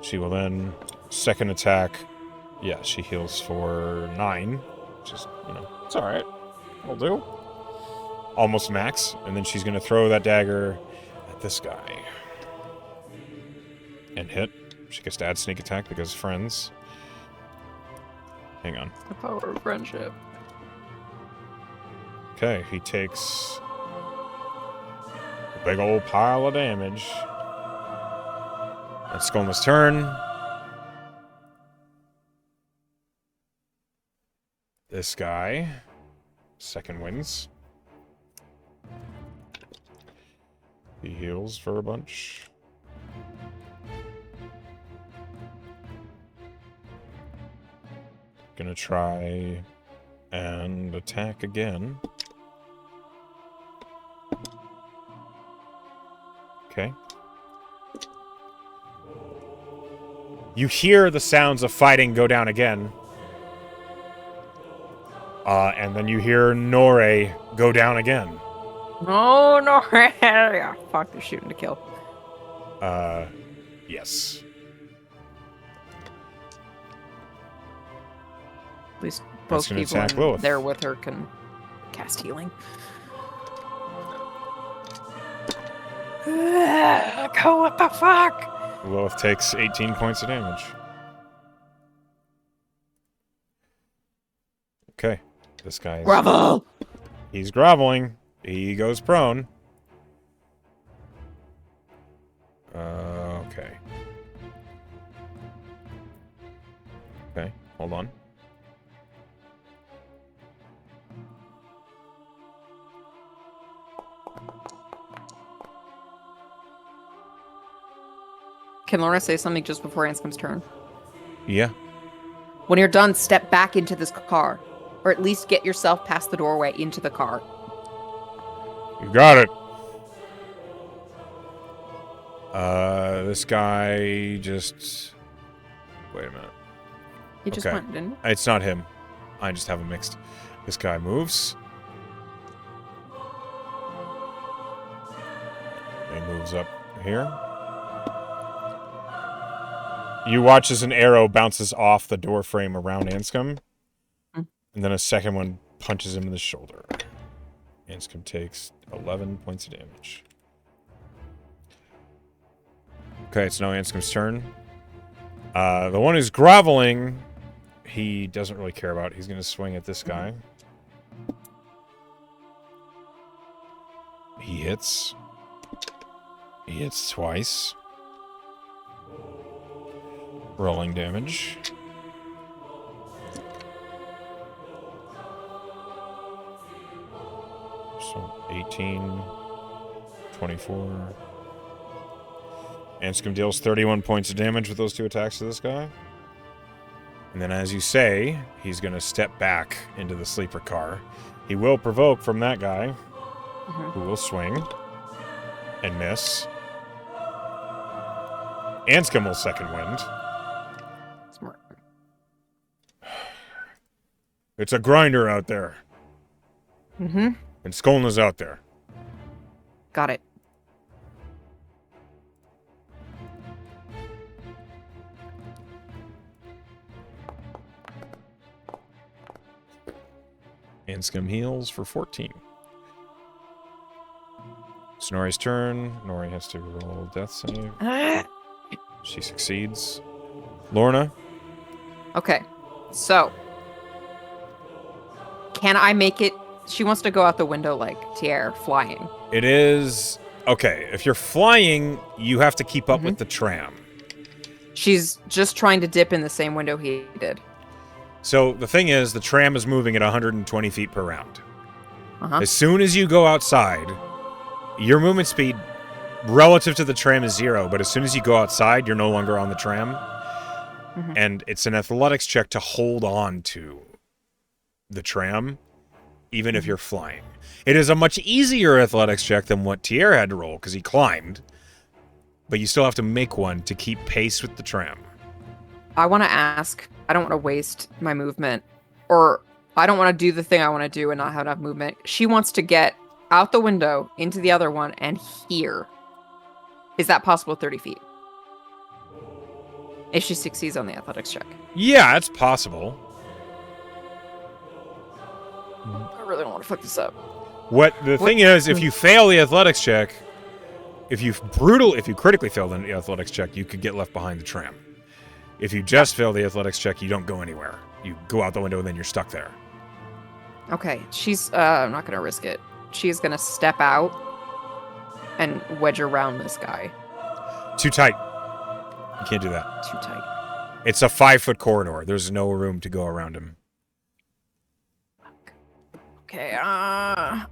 She will then second attack. Yeah, she heals for 9. Just, it's alright. It'll do. Almost max. And then she's going to throw that dagger at this guy. And hit. She gets to add sneak attack because friends. Hang on. The power of friendship. Okay, he takes a big old pile of damage. That's Skolna's turn. This guy. Second wins. He heals for a bunch. Gonna try and attack again. Okay. You hear the sounds of fighting go down again. And then you hear Nore go down again. Oh, no. Yeah, fuck, they're shooting to kill. Yes. At least both people in there with her can cast healing. Go, what the fuck? Lilith takes 18 points of damage. Okay. This guy is... Grovel! He's groveling. He goes prone. Okay. Okay, hold on. Can Lorna say something just before Anscombe's turn? Yeah. When you're done, step back into this car. Or at least get yourself past the doorway into the car. You got it. This guy just... Wait a minute. He just went, didn't he? It's not him. I just have him mixed. This guy moves. He moves up here. You watch as an arrow bounces off the door frame around Anscombe. And then a second one punches him in the shoulder. Anscombe takes 11 points of damage. Okay, it's now Anscombe's turn. The one who's groveling, he doesn't really care about. He's going to swing at this guy. He hits. He hits twice. Rolling damage. So 18, 24. Anscombe deals 31 points of damage with those 2 attacks to this guy. And then, as you say, he's going to step back into the sleeper car. He will provoke from that guy, who will swing and miss. Anscombe will second wind. Smart. It's a grinder out there. Mm-hmm. And Skolna's out there. Got it. Anscombe heals for 14. Snorri's turn. Nori has to roll death save. She succeeds. Lorna? Okay. So, can I make it? She wants to go out the window like Tier, flying. It is... Okay, if you're flying, you have to keep up with the tram. She's just trying to dip in the same window he did. So the thing is, the tram is moving at 120 feet per round. Uh-huh. As soon as you go outside, your movement speed relative to the tram is 0, but as soon as you go outside, you're no longer on the tram. And it's an athletics check to hold on to the tram, even if you're flying. It is a much easier athletics check than what Tier had to roll, because he climbed. But you still have to make one to keep pace with the tram. I want to ask, I don't want to waste my movement, or I don't want to do the thing I want to do and not have enough movement. She wants to get out the window into the other one and here. Is that possible 30 feet? If she succeeds on the athletics check. Yeah, it's possible. I really don't want to fuck this up. The thing is, if you fail the athletics check, if you critically fail the athletics check, you could get left behind the tram. If you just fail the athletics check, you don't go anywhere. You go out the window and then you're stuck there. Okay, she's I'm not gonna risk it. She's gonna step out and wedge around this guy. Too tight. You can't do that. Too tight. It's a 5-foot corridor. There's no room to go around him. Okay, I'm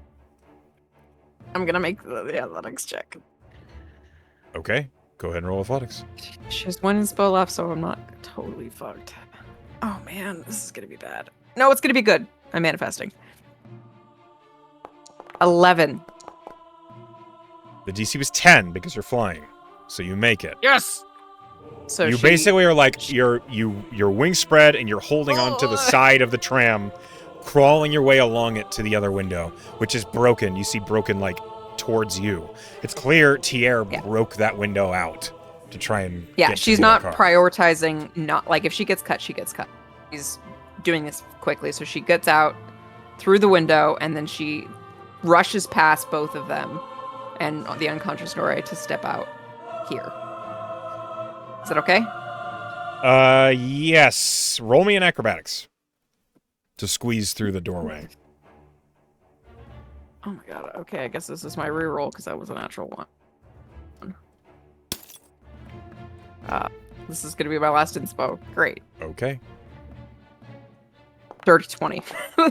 gonna make the athletics check. Okay, go ahead and roll athletics. She has one inspo left, so I'm not totally fucked. Oh man, this is gonna be bad. No, it's gonna be good. I'm manifesting. 11. The DC was 10 because you're flying, so you make it. Yes. So you basically are like your wings spread and you're holding onto the side of the tram, crawling your way along it to the other window, which is broken. You see broken like towards you. It's clear Tier broke that window out to try and get she's to the not car. prioritizing. Not like if she gets cut, she gets cut. She's doing this quickly, so she gets out through the window and then she rushes past both of them and the unconscious Nori to step out here. Is that okay? Yes. Roll me an acrobatics to squeeze through the doorway. Oh my god. Okay, I guess this is my reroll because that was a natural one. This is going to be my last inspo. Great. Okay. Dirty 20.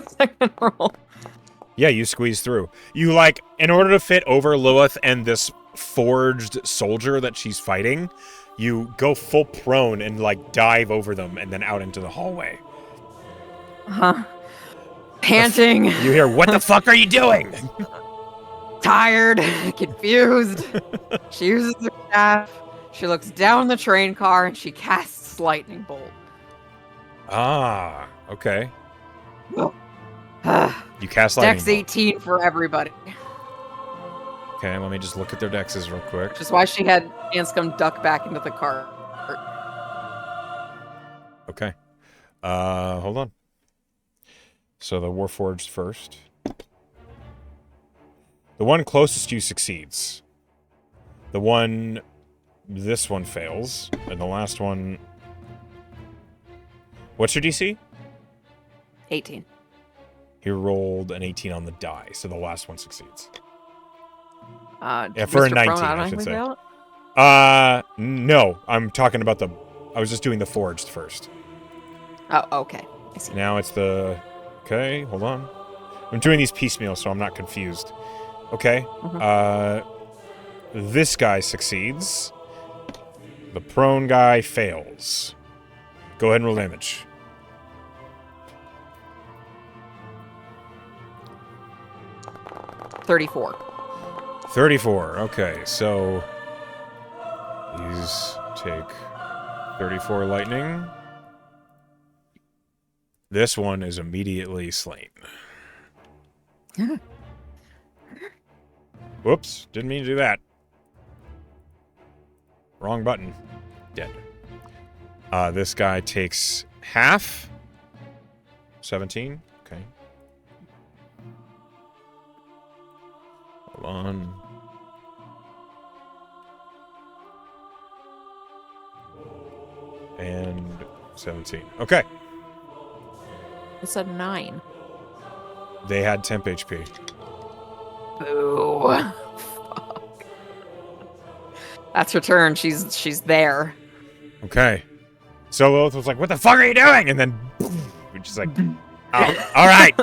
Second roll. Yeah, you squeeze through. You, like, in order to fit over Lilith and this forged soldier that she's fighting, you go full prone and, like, dive over them and then out into the hallway. Uh-huh. Panting. You hear, what the fuck are you doing? Tired. Confused. She uses her staff. She looks down the train car and she casts lightning bolt. Ah, okay. Oh. You cast lightning Dex bolt. 18 for everybody. Okay, let me just look at their dexes real quick. Which is why she had Anscombe duck back into the car. Okay. Hold on. So the Warforged first. The one closest to you succeeds. This one fails. And the last one... What's your DC? 18. He rolled an 18 on the die, so the last one succeeds. Yeah, for a Mr. 19, Prone I should say. out? No. I'm talking about I was just doing the forged first. Oh, okay. I see. Now it's the... Okay, hold on. I'm doing these piecemeal, so I'm not confused. Okay. This guy succeeds. The prone guy fails. Go ahead and roll damage. 34. 34. Okay, so these take 34 lightning. This one is immediately slain. Whoops, didn't mean to do that. Wrong button. Dead. This guy takes half. 17. Okay. Hold on. And 17. Okay. It's a 9. They had temp HP. Boo. Fuck. That's her turn. She's there. Okay. So Lilith was like, "What the fuck are you doing?" And then, boom, she's like, "Oh, all right,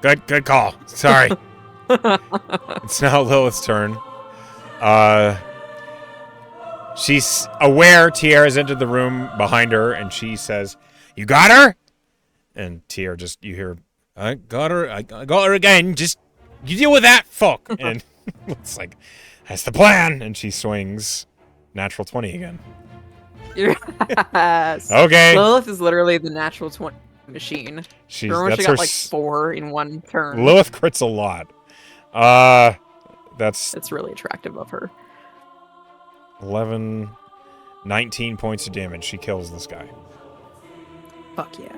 good call. Sorry." It's now Lilith's turn. She's aware Tierra's entered the room behind her, and she says, "You got her?" And Tierra you hear, "I got her. I got her again. Just you deal with that, fuck." And it's like, "That's the plan." And she swings, natural 20 again. Yes. Okay. Lilith is literally the natural 20 machine. Remember when she got like 4 in one turn? Lilith crits a lot. That's really attractive of her. 11, 19 points of damage. She kills this guy. Fuck yeah.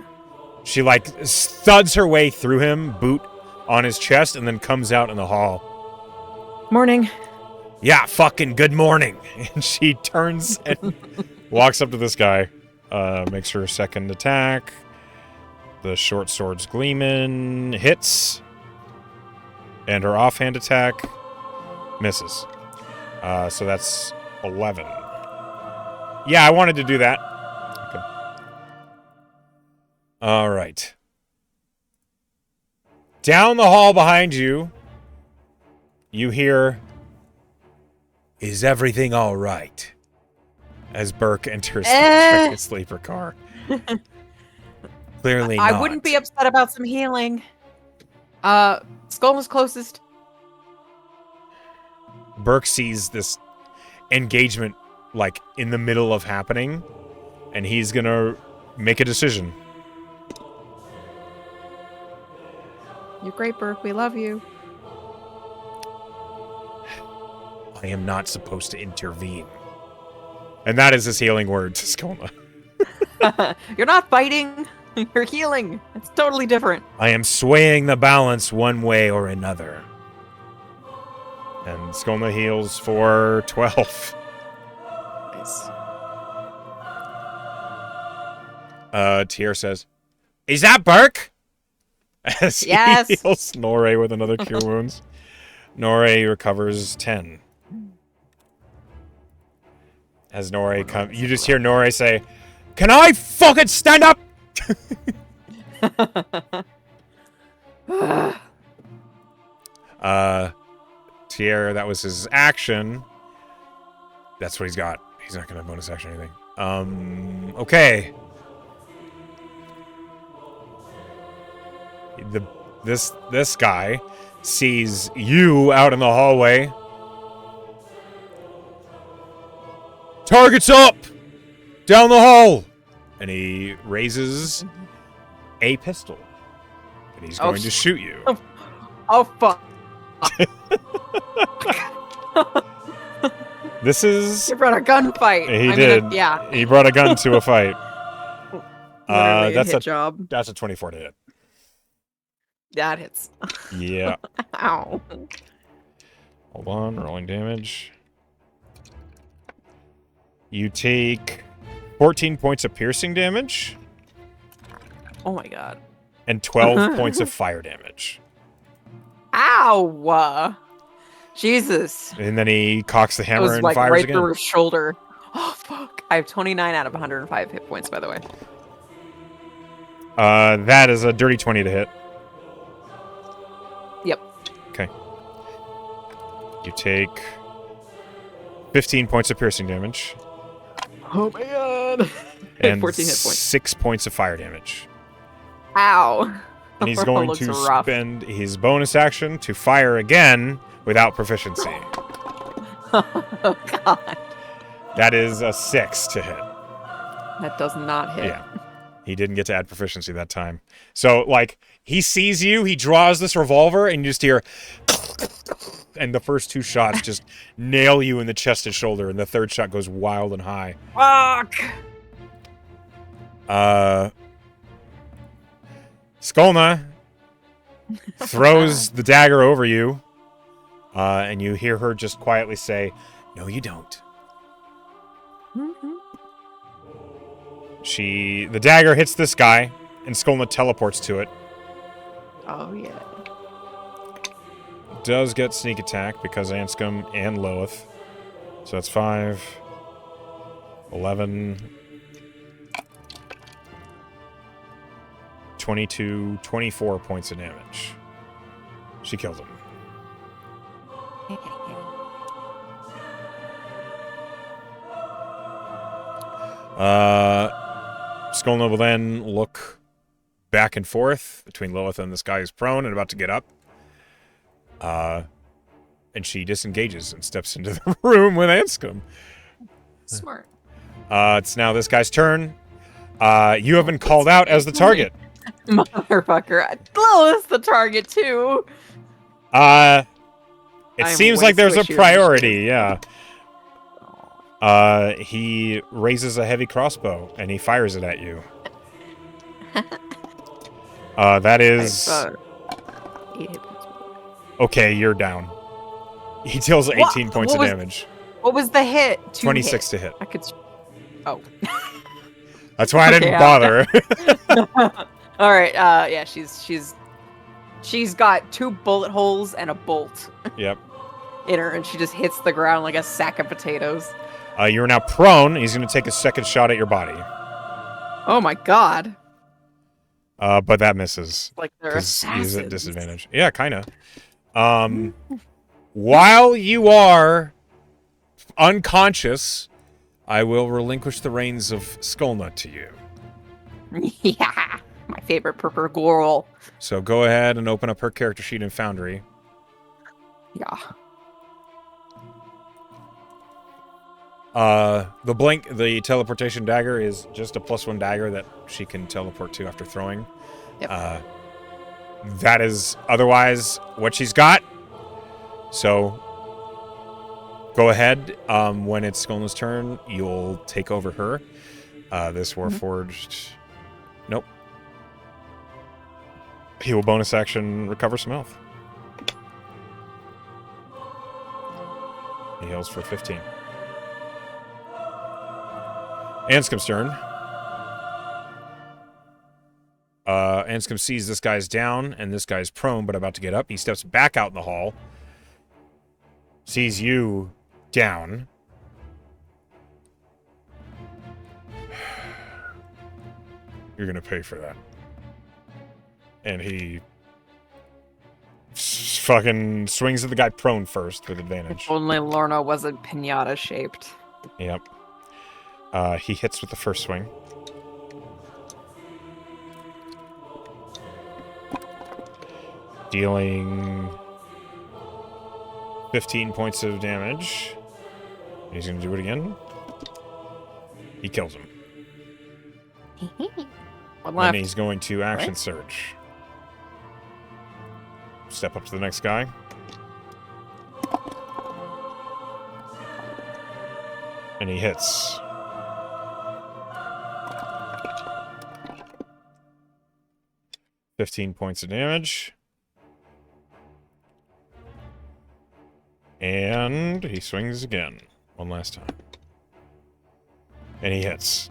She like studs her way through him, boot on his chest, and then comes out in the hall. Morning. Yeah, fucking good morning. And she turns and walks up to this guy. Makes her second attack. The short sword's gleaming. Hits. And her offhand attack misses. So that's 11. Yeah, I wanted to do that. Okay. All right. Down the hall behind you, you hear, "Is everything all right?" As Burke enters the sleeper car. Clearly not. I wouldn't be upset about some healing. Skull was closest. Burke sees this engagement like in the middle of happening, and he's gonna make a decision. You're great, Burke. We love you. I am not supposed to intervene. And that is his healing word to Skoma. You're not fighting. You're healing. It's totally different. I am swaying the balance one way or another. And Skoma heals for 12. Nice. Tier says, "Is that Burke?" As Yes. he heals Norre with another Cure Wounds. Norre recovers 10. As Norre comes, you just hear Norre say, "Can I fucking stand up?" Tierra, that was his action. That's what he's got. He's not gonna bonus action or anything. Okay. This guy sees you out in the hallway. "Target's up! Down the hall!" And he raises a pistol. And he's going to shoot you. Oh, fuck. This is... He brought a gunfight. He did. Yeah. He brought a gun to a fight. That's a job. That's a 24 to hit. That hits. Yeah. Ow. Hold on, rolling damage. You take 14 points of piercing damage. Oh my god. And 12 points of fire damage. Ow! Jesus. And then he cocks the It hammer was and like fires right again. through his shoulder. Oh, fuck. I have 29 out of 105 hit points, by the way. That is a dirty 20 to hit. Yep. Okay. You take 15 points of piercing damage. Oh my god. And 14 hit points. 6 points of fire damage. Ow. And he's going Looks to rough. spend his bonus action to fire again without proficiency. Oh god. That is a 6 to hit. That does not hit. Yeah. He didn't get to add proficiency that time. So, like, he sees you, he draws this revolver, and you just hear... And the first 2 shots just nail you in the chest and shoulder, and the third shot goes wild and high. Fuck! Skolna throws the dagger over you, and you hear her just quietly say, "No, you don't." The dagger hits this guy, and Skolna teleports to it. Oh, yeah. Does get sneak attack because Anscombe and Loeth. So that's 5, 11, 22, 24 points of damage. She killed him. Skolna will then look back and forth between Loeth and this guy who's prone and about to get up. And she disengages and steps into the room with Anscombe. Smart. It's now this guy's turn. You have been called out as the target. Motherfucker. Lois the target, too. It I'm seems way like there's a squishier priority, yeah. He raises a heavy crossbow, and he fires it at you. That is... 8 hit points. Okay, you're down. He deals 18 points of damage. What was the hit? 26 to hit. I could... Oh. That's why I didn't bother. All right, yeah, she's got 2 bullet holes and a bolt. Yep. In her, and she just hits the ground like a sack of potatoes. You're now prone. He's going to take a second shot at your body. Oh my god. But that misses. Like they're Because he's at assassins. disadvantage. Yeah, kind of. While you are unconscious, I will relinquish the reins of Skolna to you. Yeah, my favorite purple girl. So go ahead and open up her character sheet in Foundry. Yeah. The teleportation dagger is just a +1 dagger that she can teleport to after throwing. Yep. That is otherwise what she's got. So go ahead. When it's Skolna's turn, you'll take over her. This Warforged... Nope. He will bonus action recover some health. He heals for 15. Anscombe's turn. Anscombe sees this guy's down, and this guy's prone, but about to get up. He steps back out in the hall. Sees you down. You're gonna pay for that. And he fucking swings at the guy prone first with advantage. If only Lorna wasn't pinata shaped. Yep. He hits with the first swing. Dealing 15 points of damage. He's going to do it again. He kills him. One left. Then he's going to action Right. surge. Step up to the next guy. And he hits. $15 points of damage. And he swings again. One last time. And he hits.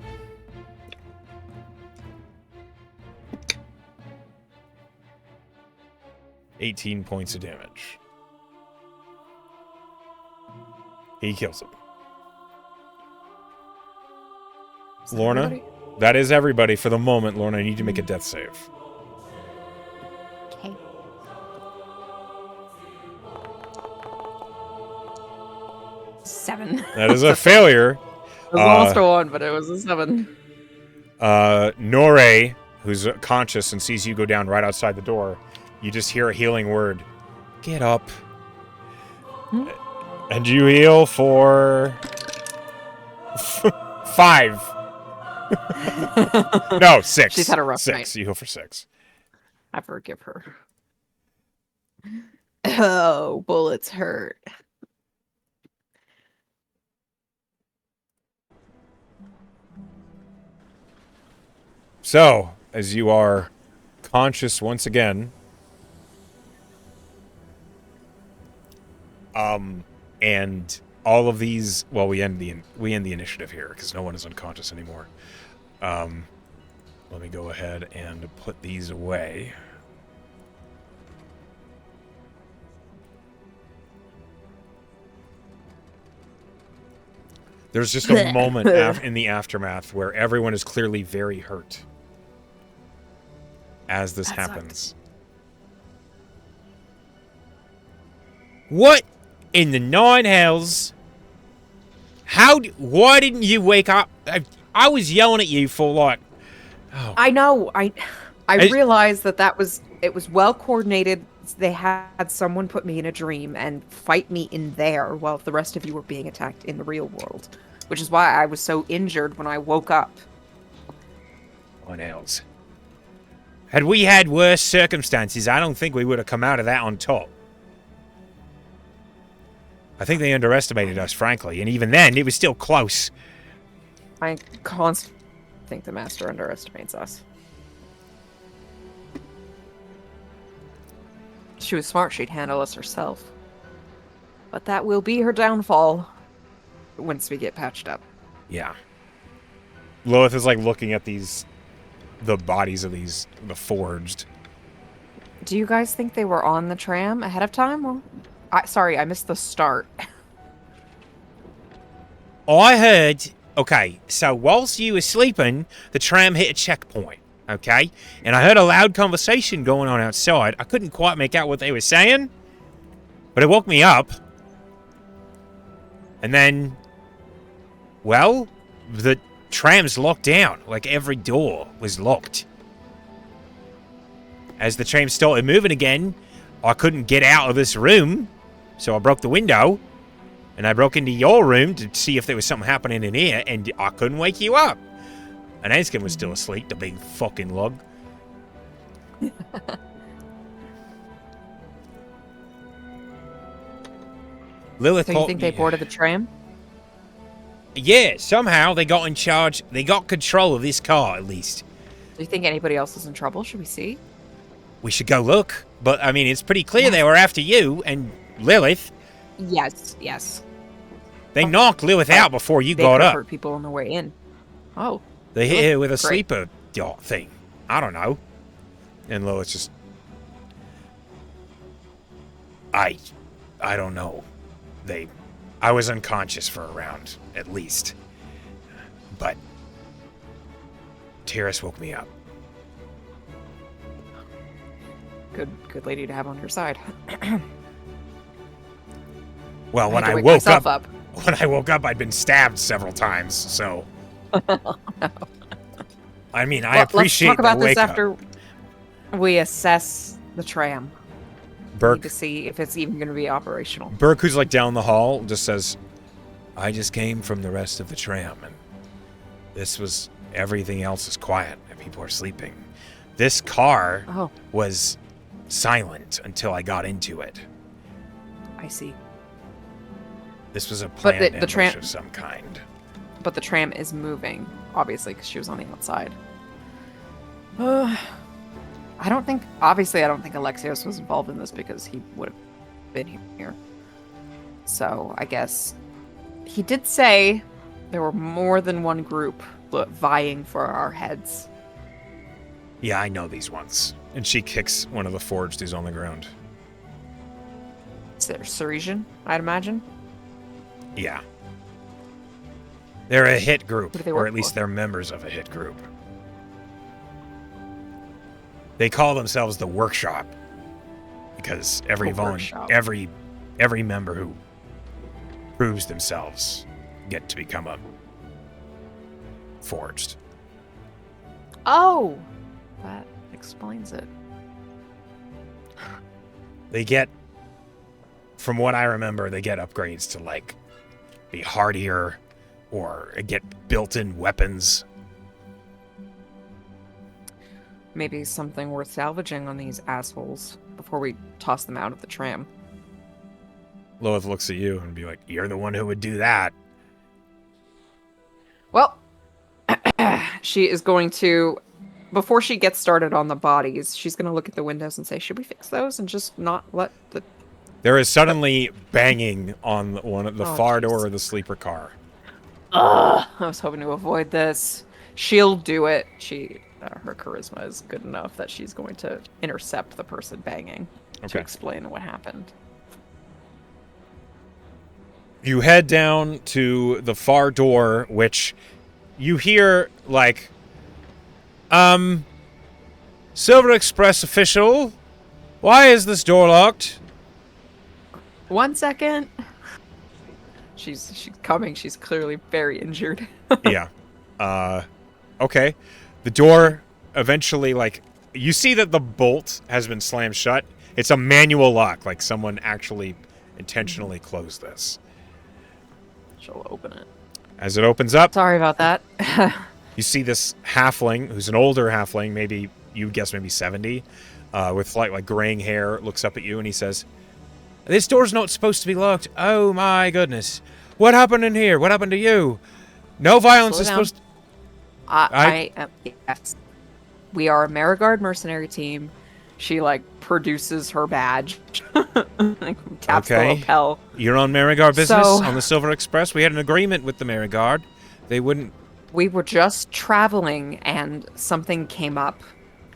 $18 points of damage. He kills him. Is that Lorna? everybody? That is everybody for the moment. Lorna, I need you to make a death save. Okay. Seven. That is a failure. It was almost a 1, but it was a 7. Nore, who's conscious and sees you go down right outside the door, you just hear a healing word. Get up. And you heal for 5. No, 6. She's had a rough 6. night. You heal for 6. I forgive her. Oh, bullets hurt. So, as you are conscious once again, and all of these, well, we end the initiative here because no one is unconscious anymore. Let me go ahead and put these away. There's just a moment in the aftermath where everyone is clearly very hurt as this happens. Sucked. What in the nine hells? Why didn't you wake up? I was yelling at you for like... Oh. I know. I realized that it was well coordinated. They had someone put me in a dream and fight me in there while the rest of you were being attacked in the real world, which is why I was so injured when I woke up. What else? Had we had worse circumstances, I don't think we would have come out of that on top. I think they underestimated us, frankly, and even then, it was still close. I constantly think the Master underestimates us. If she was smart, she'd handle us herself. But that will be her downfall once we get patched up. Yeah. Lilith is like looking at the bodies of the forged. Do you guys think they were on the tram ahead of time? Or... sorry, I missed the start. I heard... Okay, so whilst you were sleeping, the tram hit a checkpoint, okay? And I heard a loud conversation going on outside. I couldn't quite make out what they were saying, but it woke me up. And then... Well, the tram's locked down. Like, every door was locked. As the tram started moving again, I couldn't get out of this room, so I broke the window, and I broke into your room to see if there was something happening in here, and I couldn't wake you up. And Anskin was still asleep, the big fucking lug. Lilith So you think they boarded the tram? Yeah, somehow they got in charge. They got control of this car, at least. Do you think anybody else is in trouble? Should we see? We should go look. But, I mean, it's pretty clear they were after you and Lilith. Yes, yes. They knocked Lilith out before you They got could up. hurt people on the way in. Oh. They hit her with a Great. sleeper thing. I don't know. And Lilith just... I don't know. I was unconscious for a round, at least. But Terrace woke me up. Good lady to have on your side. Well, when I wake woke myself up, I'd been stabbed several times, so... No. I mean, I appreciate let's talk about the this wake after up. we assess the tram. Burke, To see if it's even going to be operational. Burke, who's like down the hall, just says, I just came from the rest of the tram, and everything else is quiet, and people are sleeping. This car was silent until I got into it. I see. This was a planned the ambush tram- of some kind. But the tram is moving, obviously, because she was on the outside. I don't think Alexios was involved in this because he would have been here. So I guess he did say there were more than one group vying for our heads. Yeah, I know these ones. And she kicks one of the forged who's on the ground. Is there Ceresian, I'd imagine? Yeah. They're a hit group, Who do they or work at least for? they're members of a hit group. They call themselves the Workshop because every member who proves themselves get to become a forged. Oh, that explains it. They get, from what I remember, they get upgrades to like be hardier or get built-in weapons. Maybe something worth salvaging on these assholes before we toss them out of the tram. Loeth looks at you and be like, "You're the one who would do that." Well, she is going to, before she gets started on the bodies, she's going to look at the windows and say, should we fix those and just not let the... There is suddenly banging on one of the far jeez. door of the sleeper car. Ugh, I was hoping to avoid this. She'll do it. Her charisma is good enough that she's going to intercept the person banging to explain what happened. You head down to the far door, which you hear like, Silver Express official, why is this door locked? 1 second. She's coming. She's clearly very injured. Yeah. Okay. The door eventually, like, you see that the bolt has been slammed shut. It's a manual lock, like someone actually intentionally closed this. She'll open it. As it opens up, Sorry about that. you see this halfling, who's an older halfling, maybe, you guess maybe 70, with like graying hair, looks up at you and he says, "This door's not supposed to be locked. Oh my goodness. What happened in here? What happened to you? No violence is supposed to..." Yes. We are a Marigard mercenary team. She, like, produces her badge. Taps the lapel. You're on Marigard business on the Silver Express? We had an agreement with the Marigard. They wouldn't... We were just traveling and something came up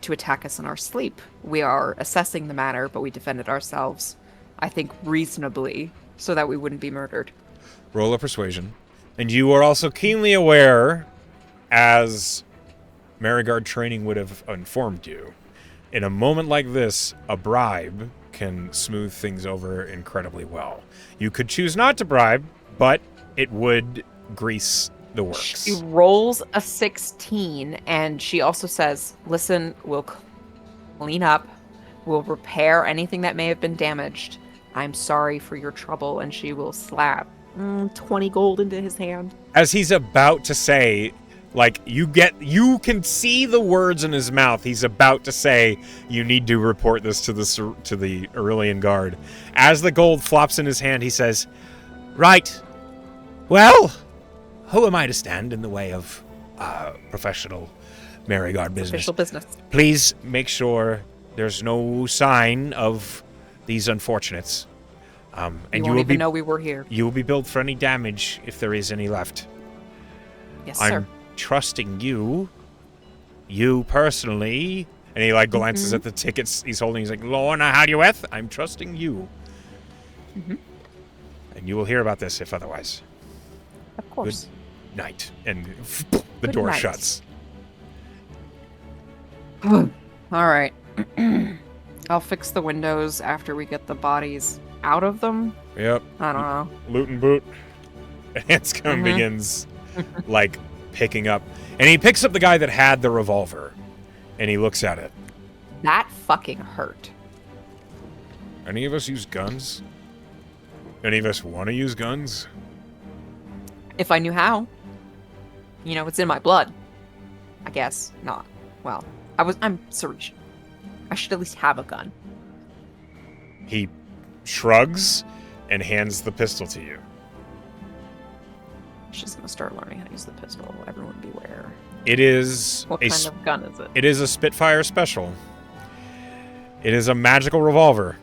to attack us in our sleep. We are assessing the matter, but we defended ourselves, I think, reasonably, so that we wouldn't be murdered. Roll a persuasion. And you are also keenly aware, as Marigard training would have informed you, in a moment like this, a bribe can smooth things over incredibly well. You could choose not to bribe, but it would grease the works. She rolls a 16, and she also says, listen, we'll clean up, we'll repair anything that may have been damaged. I'm sorry for your trouble, and she will slap 20 gold into his hand. As he's about to say, like, you can see the words in his mouth. He's about to say, you need to report this to the Aurelian Guard. As the gold flops in his hand, he says, right, well, who am I to stand in the way of professional Marigard business? Official business. Please make sure there's no sign of these unfortunates. And you won't even know we were here. You will be billed for any damage if there is any left. Yes, sir. I'm trusting you personally. And he like glances at the tickets he's holding. He's like, Lorna, how do you with? I'm trusting you. And you will hear about this if otherwise. Of course. Good night. And the door shuts. All right. I'll fix the windows after we get the bodies out of them. Yep. I don't know. Loot and boot. And Hanscom begins like picking up. And he picks up the guy that had the revolver. And he looks at it. That fucking hurt. Any of us use guns? Any of us want to use guns? If I knew how. You know, it's in my blood. I guess not. Well, I'm Sarisian. I should at least have a gun. He shrugs and hands the pistol to you. She's gonna start learning how to use the pistol. Everyone beware. It is what kind of gun is it? It is a Spitfire Special. It is a magical revolver.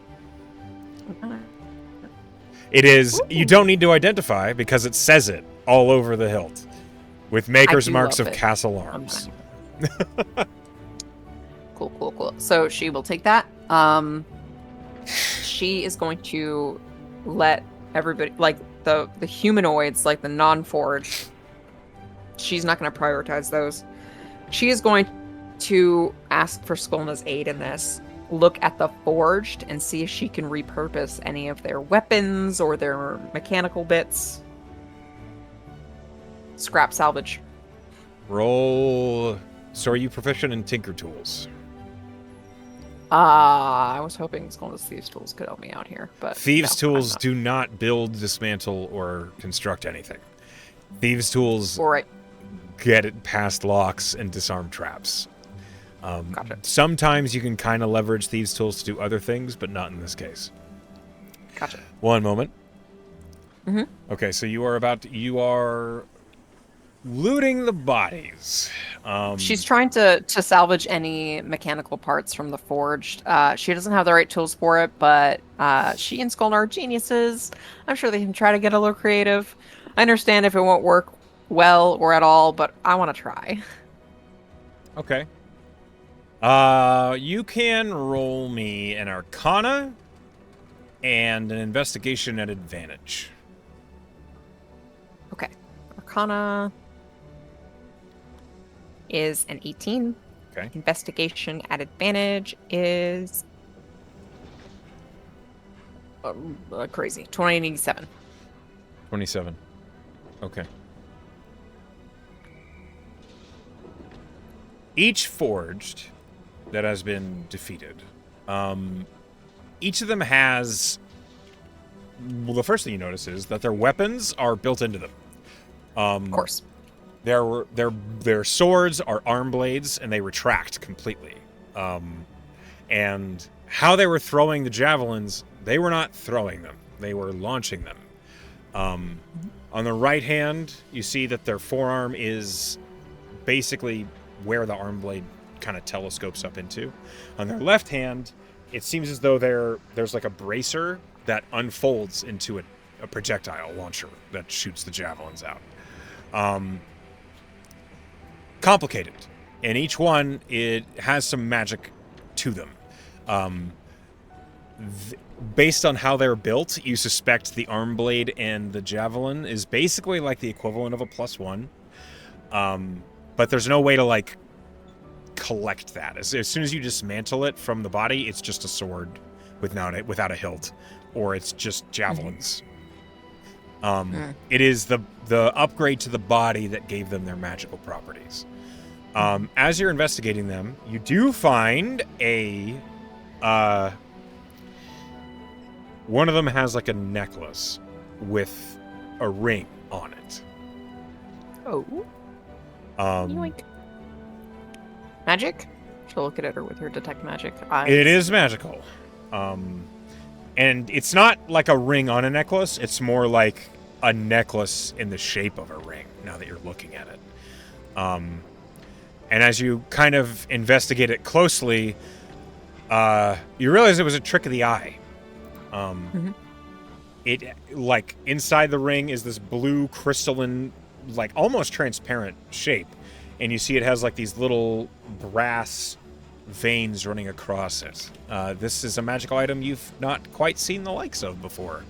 It is. Ooh. You don't need to identify because it says it all over the hilt with maker's marks of Castle Arms. Cool. So she will take that. She is going to let everybody, like the humanoids, like the non-forged, she's not going to prioritize those. She is going to ask for Skolna's aid in this. Look at the forged and see if she can repurpose any of their weapons or their mechanical bits. Scrap salvage. Roll. So are you proficient in tinker tools? I was hoping Skolna's thieves tools could help me out here, but Thieves no, tools do not build, dismantle, or construct anything. Thieves tools get it past locks and disarm traps. Gotcha. Sometimes you can kind of leverage thieves tools to do other things, but not in this case. Gotcha. One moment. Mm-hmm. Okay, so you are looting the bodies. She's trying to salvage any mechanical parts from the forged. She doesn't have the right tools for it, but she and Skolna are geniuses. I'm sure they can try to get a little creative. I understand if it won't work well or at all, but I want to try. Okay. You can roll me an Arcana and an Investigation at advantage. Okay. Arcana is an 18. Okay. Investigation at advantage is crazy. 27. 27. Okay. Each forged that has been defeated, each of them has... Well, the first thing you notice is that their weapons are built into them. Of course. Their swords are arm blades, and they retract completely. And how they were throwing the javelins, they were not throwing them. They were launching them. On the right hand, you see that their forearm is basically where the arm blade kind of telescopes up into. On their left hand, it seems as though there's like a bracer that unfolds into a projectile launcher that shoots the javelins out. Complicated. And each one, it has some magic to them. Based on how they're built, you suspect the arm blade and the javelin is basically like the equivalent of a +1. But there's no way to, like, collect that. As soon as you dismantle it from the body, it's just a sword without a hilt. Or it's just javelins. It is the upgrade to the body that gave them their magical properties. As you're investigating them, you do find one of them has like a necklace with a ring on it. Oh. Yoink. Magic? She'll look at it with her detect magic eyes. It is magical. And it's not like a ring on a necklace. It's more like a necklace in the shape of a ring, now that you're looking at it. And as you kind of investigate it closely, you realize it was a trick of the eye. It, like, inside the ring is this blue crystalline, like, almost transparent shape. And you see it has, like, these little brass veins running across it. This is a magical item you've not quite seen the likes of before.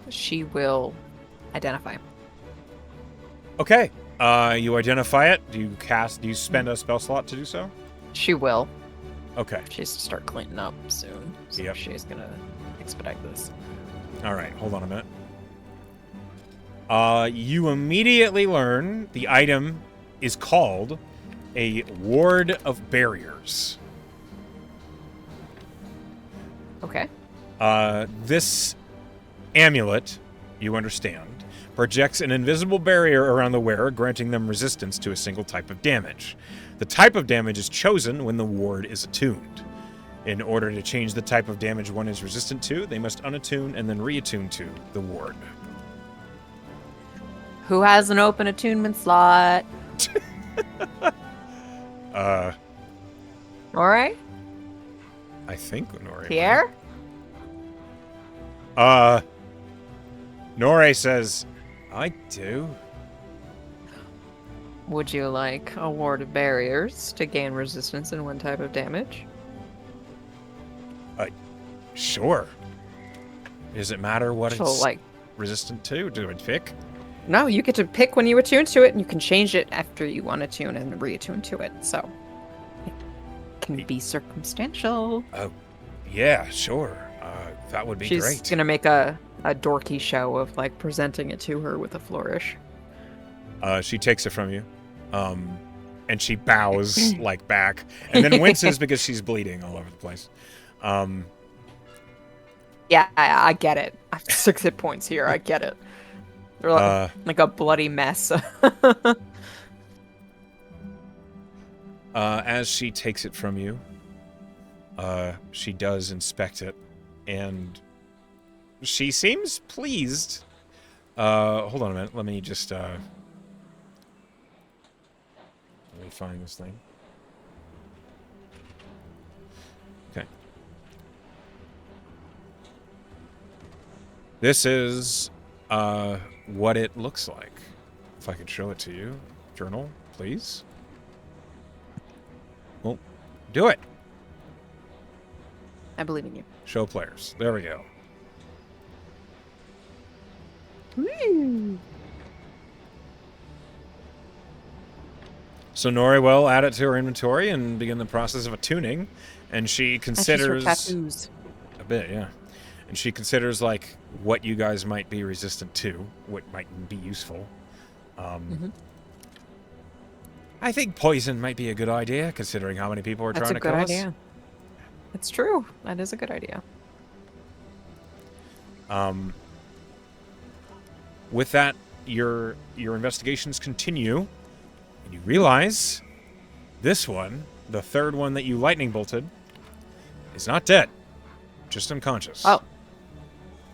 She will identify. Okay. You identify it. Do you spend a spell slot to do so? She will. Okay. She has to start cleaning up soon. So Yep. she's going to expedite this. All right. Hold on a minute. You immediately learn the item is called a Ward of Barriers. Okay. This amulet, you understand, projects an invisible barrier around the wearer, granting them resistance to a single type of damage. The type of damage is chosen when the ward is attuned. In order to change the type of damage one is resistant to, they must unattune and then reattune to the ward. Who has an open attunement slot? All right. I think Nore. Pierre? Nore says, I do. Would you like a ward of barriers to gain resistance in one type of damage? Sure. Does it matter what She'll it's... like resistant to? Do I pick? No, you get to pick when you attune to it, and you can change it after you unattune and reattune to it. So it can be circumstantial. Oh, yeah, sure. That would be great. She's gonna make a dorky show of like presenting it to her with a flourish. She takes it from you, and she bows like back, and then winces because she's bleeding all over the place. Yeah, I get it. I have 6 hit points here. I get it. They're like a bloody mess. As she takes it from you, she does inspect it, and she seems pleased. Hold on a minute. Let me just let me find this thing. Okay. This is what it looks like. If I could show it to you. Journal, please. Well, do it. I believe in you. Show players. There we go. Woo. So Nori will add it to her inventory and begin the process of attuning, and she considers tattoos. a bit, yeah. And she considers like what you guys might be resistant to, what might be useful. I think poison might be a good idea, considering how many people are trying to kill us. That's a good idea. It's true. That is a good idea. With that, your investigations continue, and you realize this one, the third one that you lightning bolted, is not dead, just unconscious.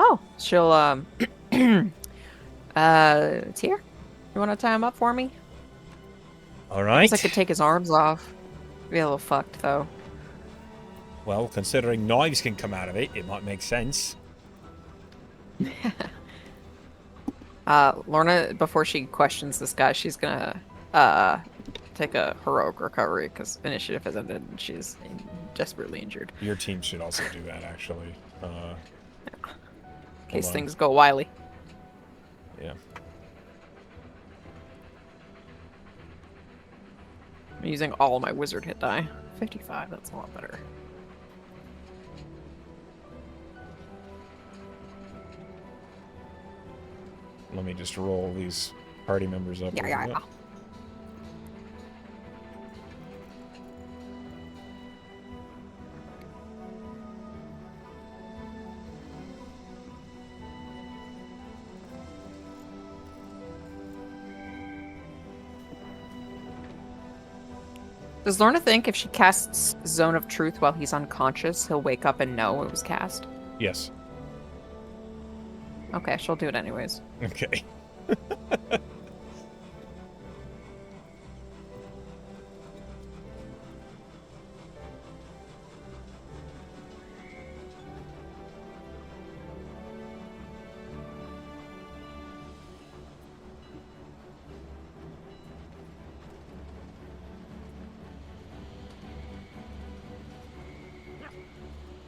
Oh, she'll Tier, you want to tie him up for me? All right. I could take his arms off. Be a little fucked though. Well, considering knives can come out of it, it might make sense. Lorna, before she questions this guy, she's gonna take a heroic recovery because initiative has ended and she's desperately injured. Your team should also do that, actually. In case things go wily. Yeah. I'm using all my wizard hit die. 55, that's a lot better. Let me just roll these party members up. Yeah. Does Lorna think if she casts Zone of Truth while he's unconscious, he'll wake up and know it was cast? Yes. Okay, she'll do it anyways. Okay.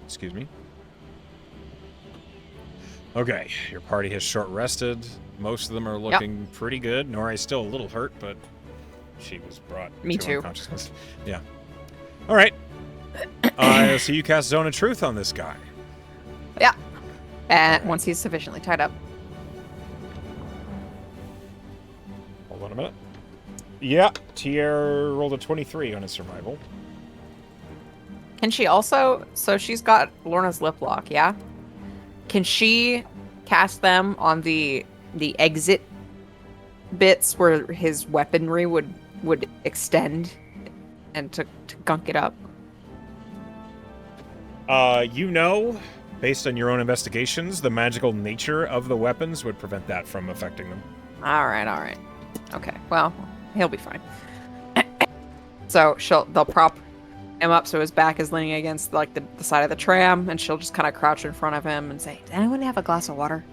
Excuse me. Okay, your party has short rested. Most of them are looking pretty good. Nori's still a little hurt, but she was brought to unconsciousness. Yeah. All right. So you cast Zone of Truth on this guy. Yeah. And once he's sufficiently tied up. Hold on a minute. Yeah, Tier rolled a 23 on his survival. Can she also... So she's got Lorna's lip lock, yeah? Can she cast them on the exit bits where his weaponry would extend and to gunk it up? You know, based on your own investigations, the magical nature of the weapons would prevent that from affecting them. All right. Okay, well, he'll be fine. So they'll prop him up so his back is leaning against like the side of the tram, and she'll just kind of crouch in front of him and say, "Does anyone have a glass of water?"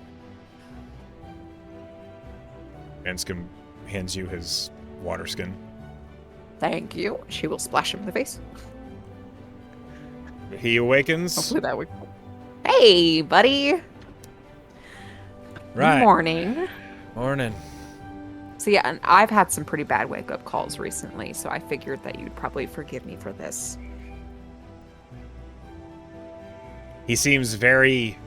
Anscombe hands you his water skin. Thank you. She will splash him in the face. He awakens. Hopefully that would. Hey, buddy. Right. Morning. Morning. So yeah, and I've had some pretty bad wake-up calls recently, so I figured that you'd probably forgive me for this. He seems very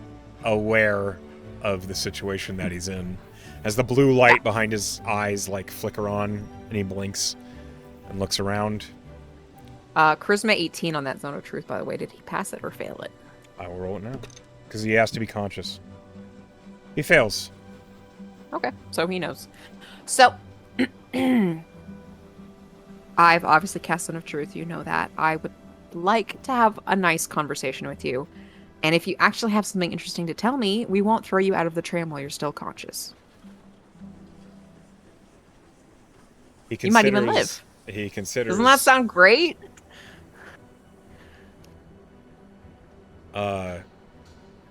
aware of the situation that he's in. As the blue light behind his eyes like flicker on, and he blinks and looks around. Charisma 18 on that zone of truth, by the way. Did he pass it or fail it? I will roll it now. Because he has to be conscious. He fails. Okay, so he knows. So, I've obviously cast Zone of Truth, you know that. I would like to have a nice conversation with you. And if you actually have something interesting to tell me, we won't throw you out of the tram while you're still conscious. You might even live. He considers... Doesn't that sound great?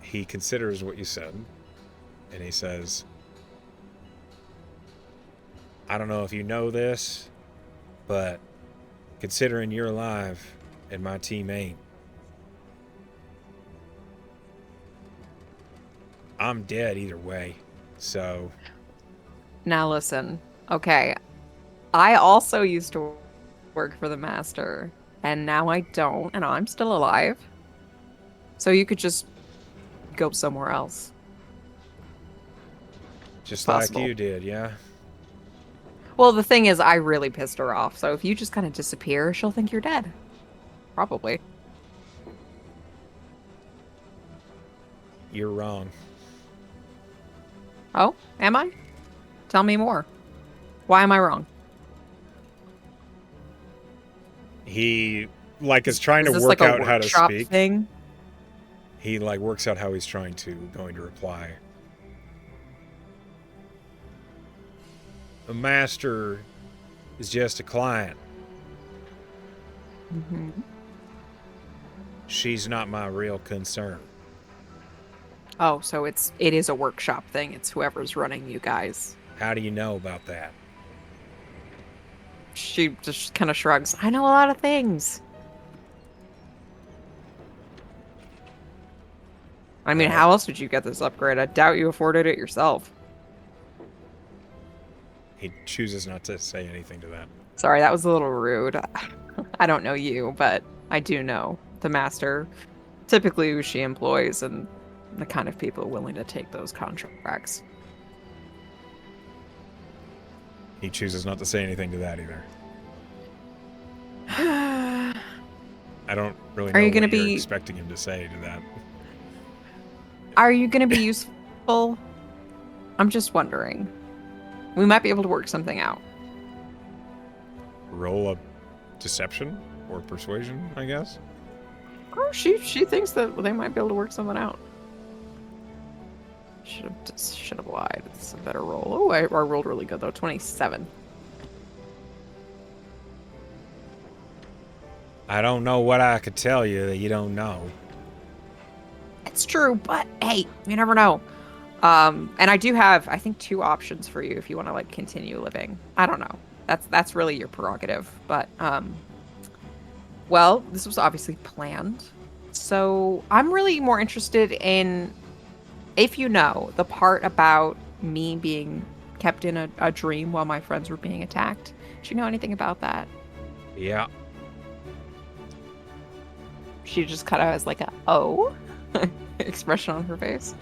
He considers what you said, and he says, I don't know if you know this, but considering you're alive and my team ain't, I'm dead either way, so... Now listen, okay, I also used to work for the Master, and now I don't, and I'm still alive. So you could just go somewhere else. Just Possible. like you did, yeah? Well, the thing is, I really pissed her off, so if you just kind of disappear, she'll think you're dead. Probably. You're wrong. Oh, am I? Tell me more. Why am I wrong? He, like, is trying Is to this work like a out how to workshop speak. thing? He, like, works out how he's going to reply. The Master is just a client. Mm-hmm. She's not my real concern. Oh, so it is a workshop thing. It's whoever's running you guys. How do you know about that? She just kind of shrugs. I know a lot of things. I mean, how else would you get this upgrade? I doubt you afforded it yourself. He chooses not to say anything to that. Sorry, that was a little rude. I don't know you, but I do know the Master, typically who she employs, and the kind of people willing to take those contracts. He chooses not to say anything to that either. I don't really know what you're expecting him to say to that. Are you going to be useful? I'm just wondering. We might be able to work something out. Roll a deception or persuasion, I guess. Oh, she thinks that they might be able to work something out. Should have lied. It's a better roll. Oh, I rolled really good though. 27. I don't know what I could tell you that you don't know. It's true, but hey, you never know. And I do have, I think, 2 options for you if you want to like continue living. I don't know. That's really your prerogative. But well, this was obviously planned. So I'm really more interested in, if you know, the part about me being kept in a dream while my friends were being attacked. Do you know anything about that? Yeah. She just kind of has like a oh expression on her face.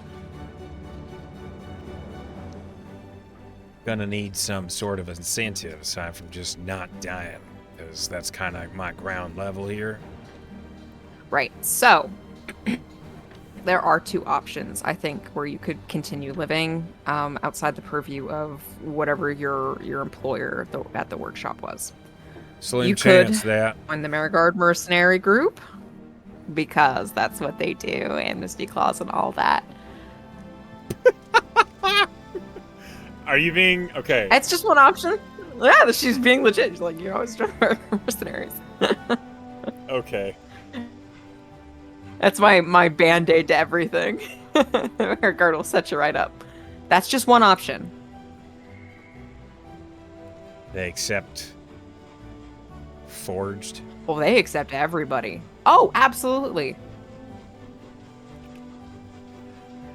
Gonna need some sort of incentive aside from just not dying, because that's kind of my ground level here. Right. So there are 2 options, I think, where you could continue living outside the purview of whatever your employer at the workshop was. Slim chance that. Join the Marigard mercenary group, because that's what they do, amnesty clause and all that. Are you being okay? It's just one option. Yeah, she's being legit. She's like, you always join mercenaries. Okay. That's my band-aid to everything. Marigard will set you right up. That's just one option. They accept forged. Well, they accept everybody. Oh, absolutely.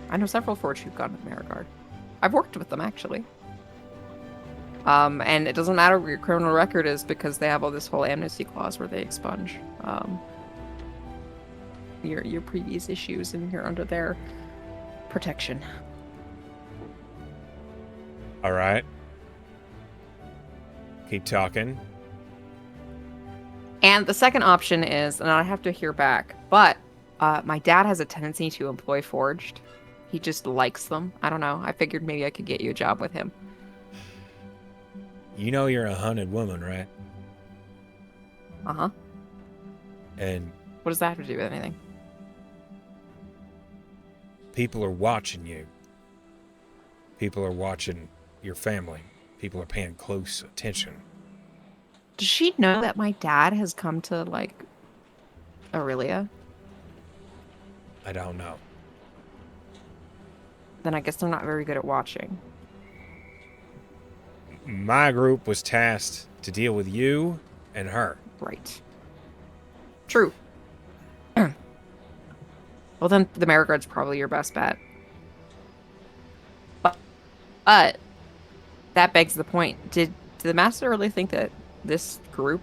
I know several forged who've gone to Marigard. I've worked with them, actually. And it doesn't matter what your criminal record is because they have all this whole amnesty clause where they expunge your previous issues and you're under their protection. All right. Keep talking. And the second option is, and I have to hear back, but my dad has a tendency to employ forged. He just likes them. I don't know. I figured maybe I could get you a job with him. You know you're a hunted woman, right? Uh-huh. And What does that have to do with anything? people are watching you. People are watching your family. People are paying close attention. Does she know that my dad has come to, like, Aurelia? I don't know. Then I guess they're not very good at watching. My group was tasked to deal with you and her. Right. True. Well, then the Marigard's probably your best bet. But that begs the point. Did the Master really think that this group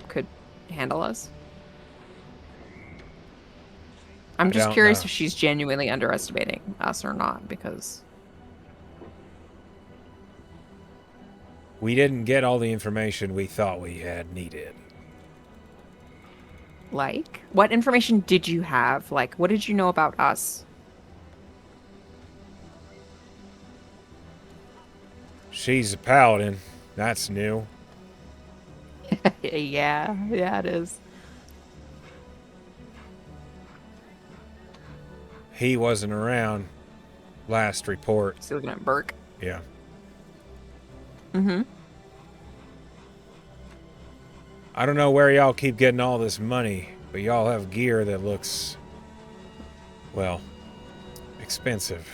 could handle us? I'm just curious if she's genuinely underestimating us or not, because... We didn't get all the information we thought we had needed. Like? What information did you have? Like, what did you know about us? She's a paladin. That's new. Yeah, it is. He wasn't around. Last report. Still looking at Burke. Yeah. Mm-hmm. I don't know where y'all keep getting all this money, but y'all have gear that looks, well, expensive.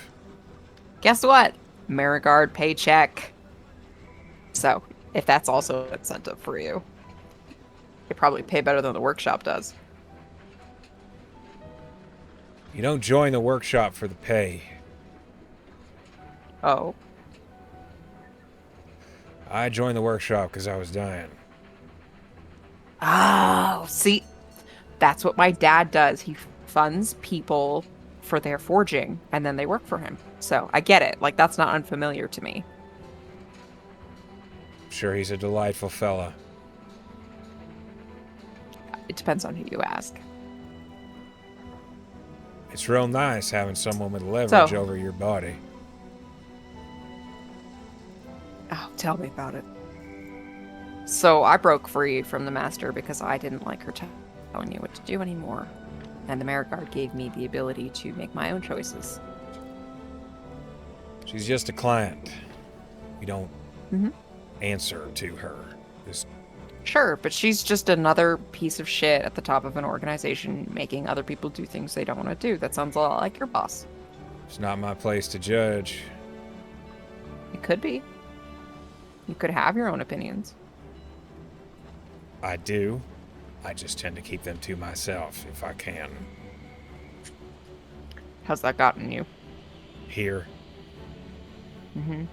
Guess what? Marigard paycheck. So, if that's also an incentive for you, they probably pay better than the workshop does. You don't join the workshop for the pay. Oh. I joined the workshop because I was dying. Oh, see, that's what my dad does. He funds people for their forging, and then they work for him. So I get it. Like, that's not unfamiliar to me. I'm sure he's a delightful fella. It depends on who you ask. It's real nice having someone with leverage So- over your body. Oh, tell me about it. So I broke free from the Master because I didn't like her telling me what to do anymore. And the Marigard gave me the ability to make my own choices. She's just a client. We don't Mhm. answer to her. Just Sure, but she's just another piece of shit at the top of an organization making other people do things they don't want to do. That sounds a lot like your boss. it's not my place to judge. It could be. You could have your own opinions. I do. I just tend to keep them to myself if I can. How's that gotten you? Here. Mm-hmm.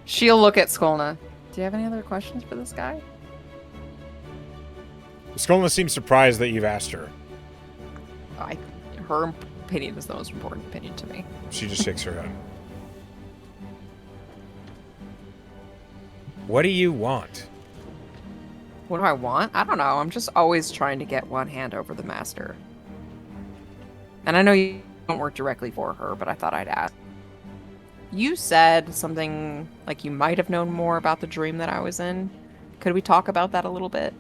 She'll look at Skolna. Do you have any other questions for this guy? Skolna seems surprised that you've asked her. Her opinion is the most important opinion to me. She just shakes her head. What do you want? What do I want? I don't know. I'm just always trying to get one hand over the Master. And I know you don't work directly for her, but I thought I'd ask. You said something like you might have known more about the dream that I was in. Could we talk about that a little bit?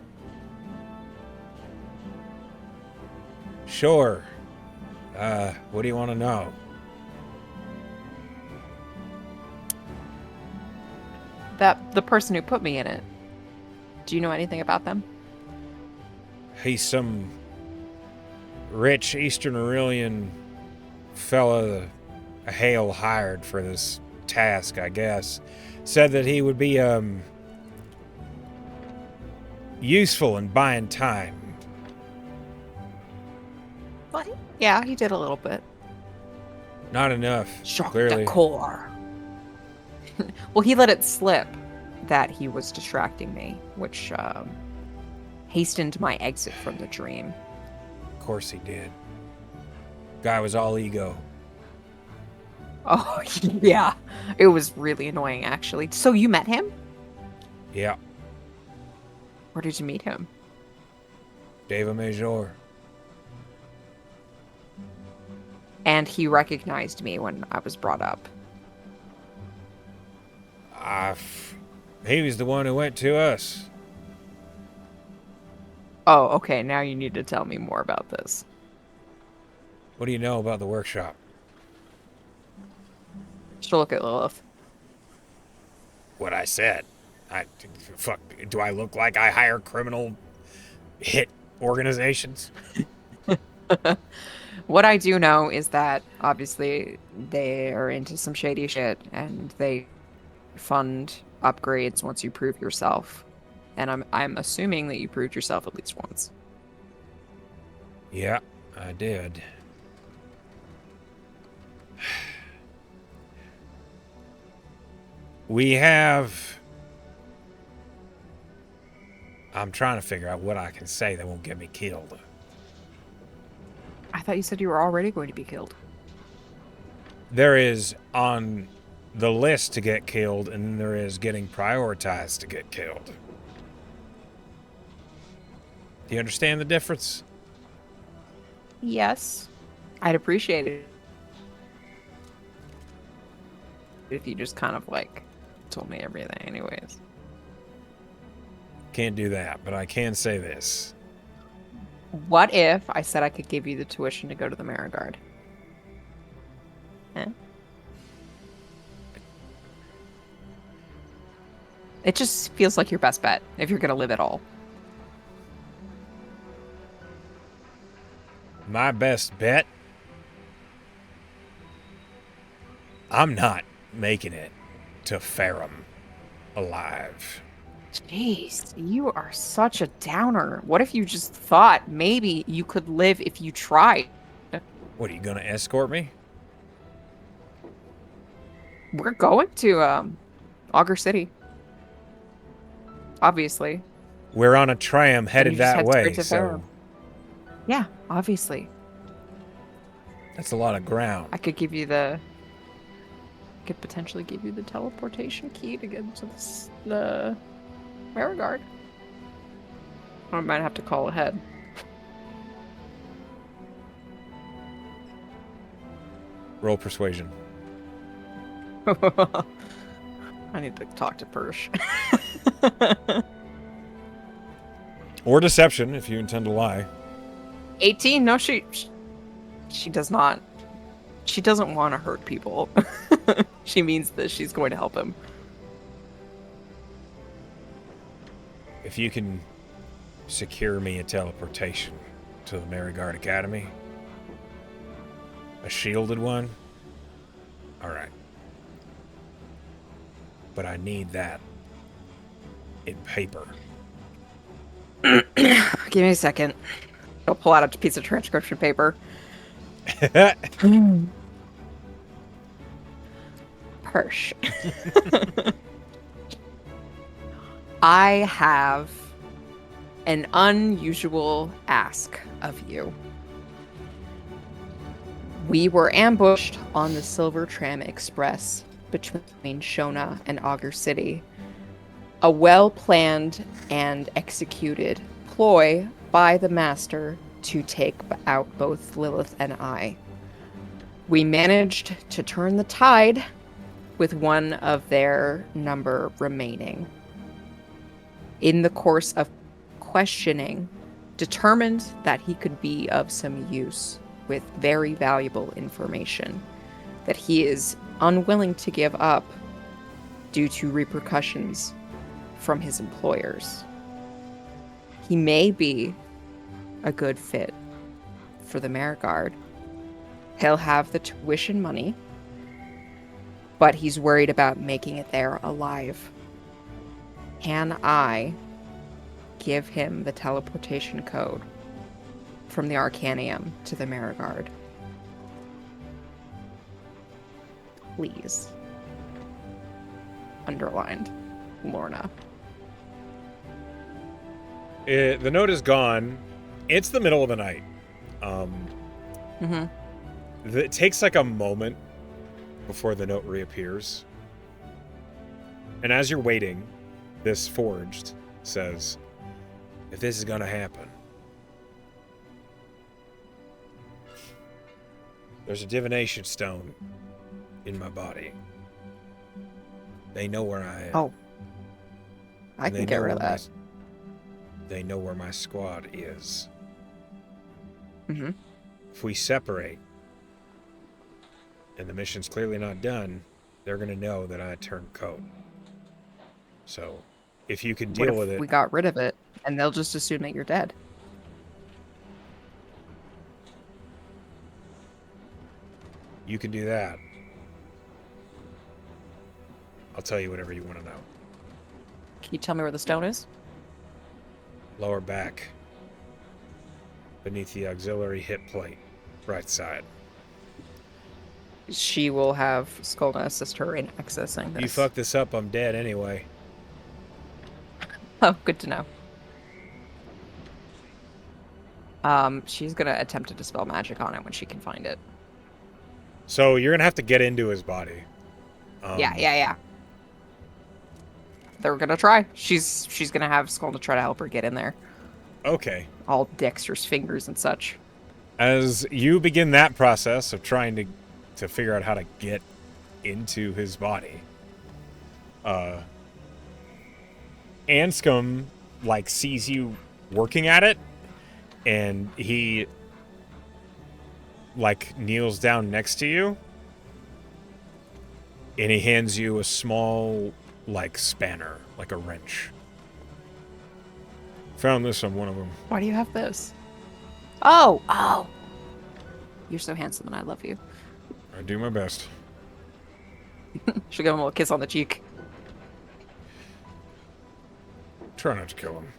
Sure. What do you want to know? That the person who put me in it. Do you know anything about them? He's some rich Eastern Aurelian fella Hale hired for this task, I guess. Said that he would be useful in buying time. Well, yeah, he did a little bit. Not enough. Jacques Clearly. De'koir. Well, he let it slip that he was distracting me, which hastened my exit from the dream. Of course he did. Guy was all ego. Oh, yeah. It was really annoying, actually. So you met him? Yeah. Where did you meet him? David Major. And he recognized me when I was brought up. He was the one who went to us. Oh, okay. Now you need to tell me more about this. What do you know about the workshop? Just look at Lilith. What I said. Fuck. Do I look like I hire criminal hit organizations? What I do know is that obviously they are into some shady shit and they fund upgrades once you prove yourself. And I'm assuming that you proved yourself at least once. Yeah, I did. We have... I'm trying to figure out what I can say that won't get me killed. I thought you said you were already going to be killed. There is on the list to get killed, and there is getting prioritized to get killed. Do you understand the difference? Yes. I'd appreciate it if you just kind of like told me everything anyways. Can't do that, but I can say this. What if I said I could give you the tuition to go to the Marigard? Eh? It just feels like your best bet if you're going to live at all. My best bet? I'm not making it to Ferrum alive. Jeez, you are such a downer. What if you just thought maybe you could live if you tried? What, are you gonna escort me? We're going to Augur City. Obviously. We're on a tram You headed just that head way, straight to so Ferrum. Yeah, obviously. that's a lot of ground. I could potentially give you the teleportation key to get into the Marigard. I might have to call ahead. Roll persuasion. I need to talk to Persh. Or deception, if you intend to lie. 18? No, she does not. She doesn't want to hurt people. She means that she's going to help him. If you can secure me a teleportation to the Marigard Academy, a shielded one, all right. But I need that in paper. Give me a second. I'll pull out a piece of transcription paper. Persh. I have an unusual ask of you. We were ambushed on the Silver Tram Express between Shona and Augur City. A well-planned and executed ploy by the Master to take out both Lilith and I. We managed to turn the tide with one of their number remaining. In the course of questioning, determined that he could be of some use with very valuable information that he is unwilling to give up due to repercussions from his employers. He may be a good fit for the Marigard. He'll have the tuition money, but he's worried about making it there alive. Can I give him the teleportation code from the Arcanium to the Marigard? please. Underlined. Lorna. The note is gone. It's the middle of the night. It takes like a moment before the note reappears. And as you're waiting, this forged says, if this is going to happen, there's a divination stone in my body. They know where I am. Oh. I can get rid of that. They know where my squad is. Mm-hmm. If we separate, and the mission's clearly not done, they're going to know that I turned coat. So, if you could deal with it... we got rid of it, and they'll just assume that you're dead. You can do that. I'll tell you whatever you want to know. Can you tell me where the stone is? Lower back. Beneath the auxiliary hip plate. Right side. She will have Skolna assist her in accessing this. You fuck this up, I'm dead anyway. Oh, good to know. She's gonna attempt to dispel magic on it when she can find it. So you're gonna have to get into his body. Yeah. They're gonna try. She's gonna have Skolna try to help her get in there. Okay. All dexterous fingers and such. As you begin that process of trying to figure out how to get into his body, Anscombe sees you working at it, and he kneels down next to you, and he hands you a small spanner, like a wrench. Found this on one of them. Why do you have this? Oh! You're so handsome and I love you. I do my best. She'll give him a little kiss on the cheek. Try not to kill him.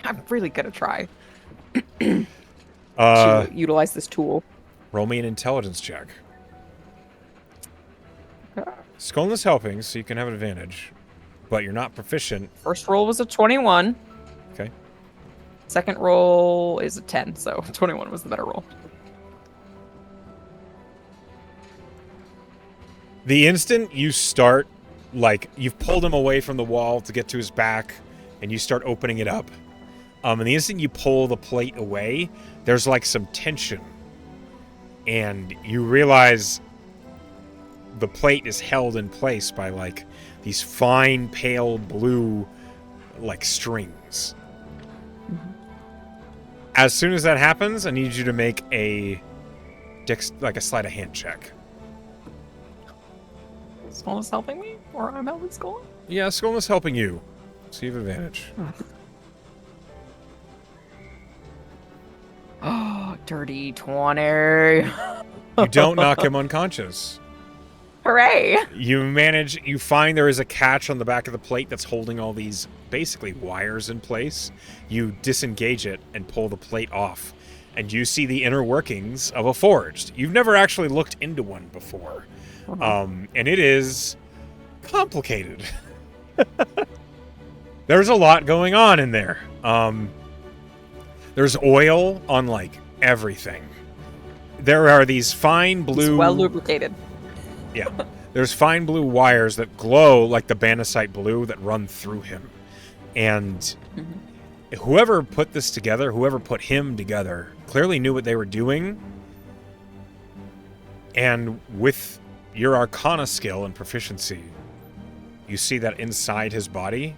I'm really gonna try. To utilize this tool. Roll me an intelligence check. Skolna's helping, so you can have an advantage. But you're not proficient. First roll was a 21. Okay. Second roll is a 10, so 21 was the better roll. The instant you start, you've pulled him away from the wall to get to his back, and you start opening it up. And the instant you pull the plate away, there's some tension. And you realize the plate is held in place by these fine pale blue strings. Mm-hmm. As soon as that happens, I need you to make a sleight of hand check. Skolna's helping me? Or I'm helping Skolna? Yeah, Skolna's helping you. So you have advantage. Oh, dirty 20. You don't knock him unconscious. Hooray! You find there is a catch on the back of the plate that's holding all these basically wires in place. You disengage it and pull the plate off, and you see the inner workings of a forged. You've never actually looked into one before. And it is complicated. There's a lot going on in there. There's oil on everything. There are these fine blue... It's well lubricated. Yeah. There's fine blue wires that glow like the bandesite blue that run through him. And whoever put this together, whoever put him together, clearly knew what they were doing. And with your Arcana skill and proficiency, you see that inside his body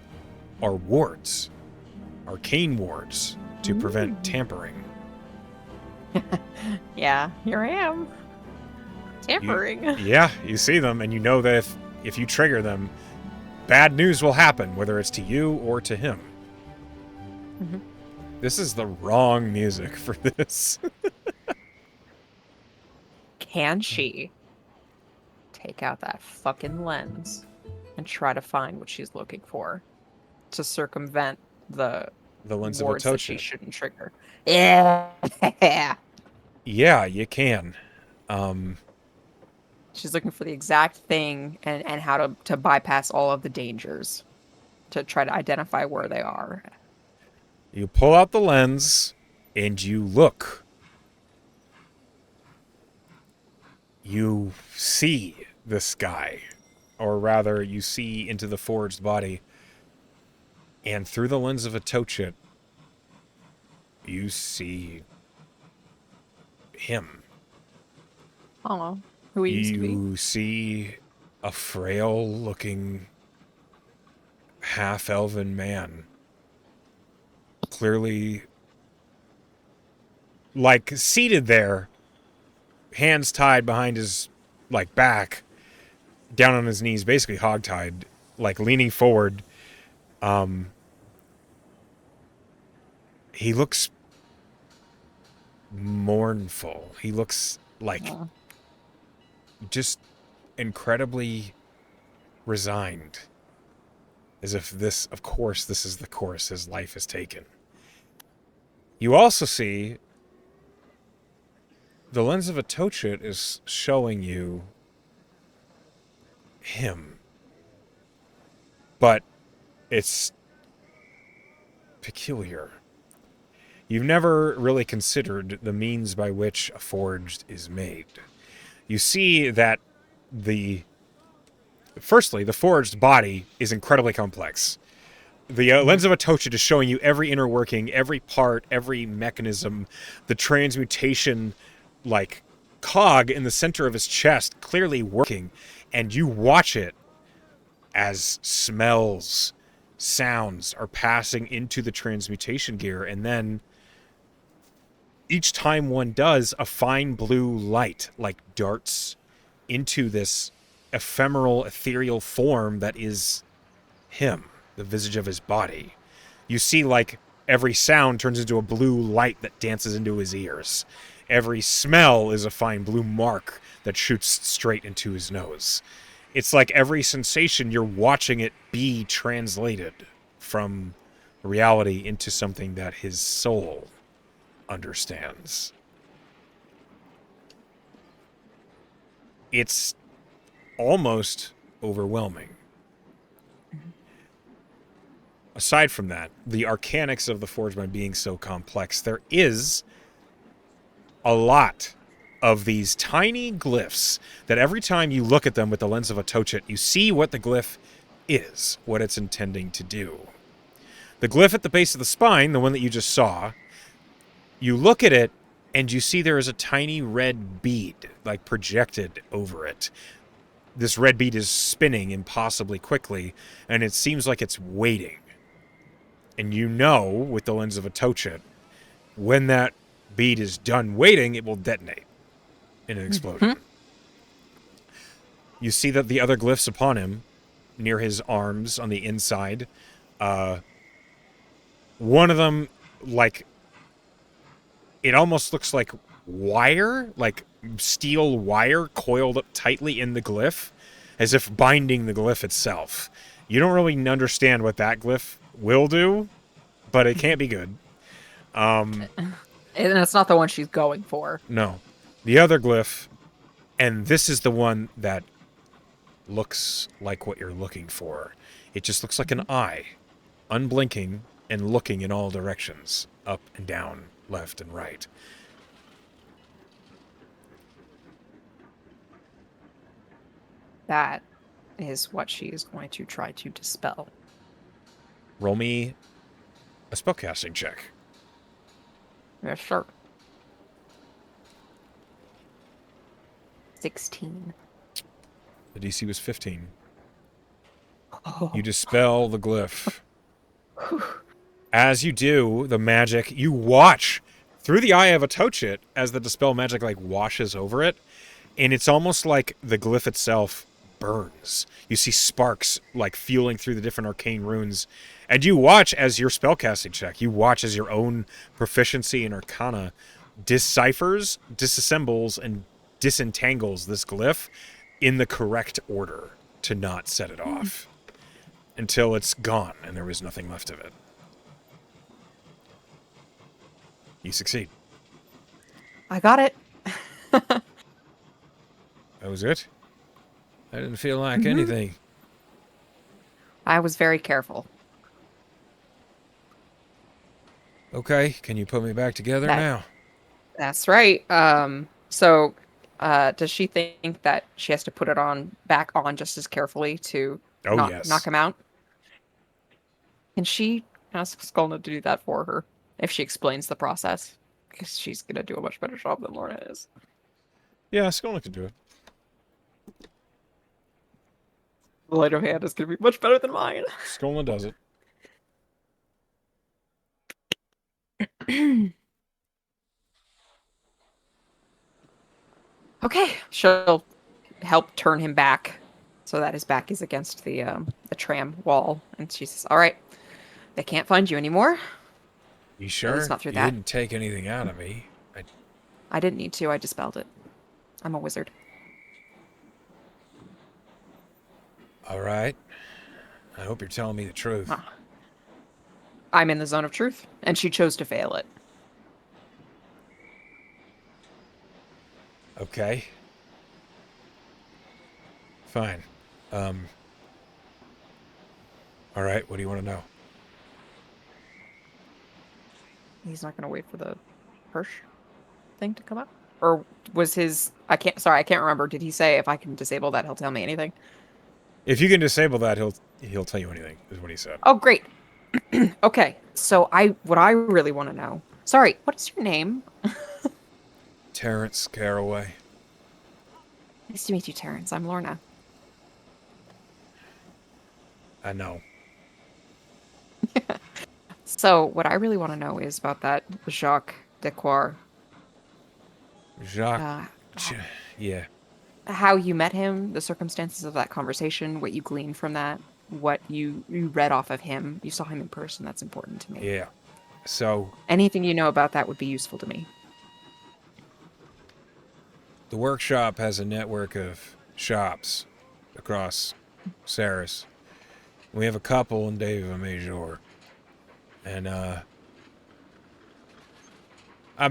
are wards. Arcane wards to prevent tampering. Yeah, here I am. Tampering. You see them, and you know that if you trigger them, bad news will happen, whether it's to you or to him. Mm-hmm. This is the wrong music for this. Can she take out that fucking lens and try to find what she's looking for to circumvent the lens of wards that Atocha. she shouldn't trigger? Yeah. Yeah, you can. She's looking for the exact thing and how to bypass all of the dangers to try to identify where they are. You pull out the lens and you look. You see this guy, or rather, you see into the forged body, and through the lens of a Tochit, you see him. Oh, who he used to be. You see a frail-looking half-elven man, clearly, like, seated there, hands tied behind his, like, back, down on his knees, basically hogtied, like, leaning forward. He looks mournful. He looks like Oh. just incredibly resigned. As if this, of course, this is the course his life has taken. You also see the lens of a Tochit is showing you him. But it's peculiar. You've never really considered the means by which a forged is made. You see that firstly, the forged body is incredibly complex. The lens of a Tochit is showing you every inner working, every part, every mechanism, the transmutation, like, cog in the center of his chest clearly working, and you watch it as smells, sounds are passing into the transmutation gear, and then each time one does, a fine blue light, like, darts into this ephemeral, ethereal form that is him, the visage of his body. You see, like, every sound turns into a blue light that dances into his ears. Every smell is a fine blue mark that shoots straight into his nose. It's like every sensation, you're watching it be translated from reality into something that his soul understands. It's almost overwhelming. Aside from that, the arcanics of the Forge by being so complex, there is a lot of these tiny glyphs that every time you look at them with the lens of a Tochit, you see what the glyph is, what it's intending to do. The glyph at the base of the spine, the one that you just saw, you look at it and you see there is a tiny red bead, like, projected over it. This red bead is spinning impossibly quickly, and it seems like it's waiting. And you know, with the lens of a Tochit, when that bead is done waiting, it will detonate in an explosion. You see that the other glyphs upon him, near his arms on the inside, one of them, like, it almost looks like wire, like steel wire coiled up tightly in the glyph, as if binding the glyph itself. You don't really understand what that glyph will do, but it can't be good. And that's not the one she's going for. No. The other glyph, and this is the one that looks like what you're looking for. It just looks like an eye, unblinking and looking in all directions, up and down, left and right. That is what she is going to try to dispel. Roll me a spellcasting check. Yeah, sure. 16. The DC was 15. Oh. You dispel the glyph. As you do, the magic, you watch through the eye of a Tochit as the dispel magic, like, washes over it, and it's almost like the glyph itself burns. You see sparks, like, fueling through the different arcane runes, and you watch as your spellcasting check, you watch as your own proficiency in Arcana deciphers, disassembles, and disentangles this glyph in the correct order to not set it off until it's gone and there was nothing left of it. You succeed. I got it. That was it? I didn't feel like Mhm. anything. I was very careful. Okay, can you put me back together That now? that's right. So, does she think that she has to put it on back on just as carefully to Oh, not knock yes. him out? Can she ask Skolna to do that for her if she explains the process? Because she's gonna do a much better job than Lorna is. Yeah, Skolnick can do it. The light of hand is gonna be much better than mine. Skolnick does it. Okay, she'll help turn him back so that his back is against the tram wall, and she says, "All right, they can't find you anymore. You At least sure? not through You that. didn't take anything out of me. I didn't need to. I dispelled it. I'm a wizard." All right. I hope you're telling me the truth. Ah, I'm in the zone of truth, and she chose to fail it. Okay. Fine. Um. All right. What do you want to know? He's not going to wait for the Hirsch thing to come up, or was his? I can't. Sorry, I can't remember. Did he say if I can disable that, he'll tell me anything? If you can disable that, he'll tell you anything. Is what he said. Oh, great. Okay, so what I really want to know. Sorry, what is your name? Terrence Caraway. Nice to meet you, Terrence. I'm Lorna. I know. So, what I really want to know is about that Jacques De'koir. Jacques. Uh, h- Yeah. how you met him, the circumstances of that conversation, what you gleaned from that, what you read off of him. You saw him in person. That's important to me. Yeah. So Anything you know about that would be useful to me. the workshop has a network of shops across Saris. We have a couple in Deva Major. And I've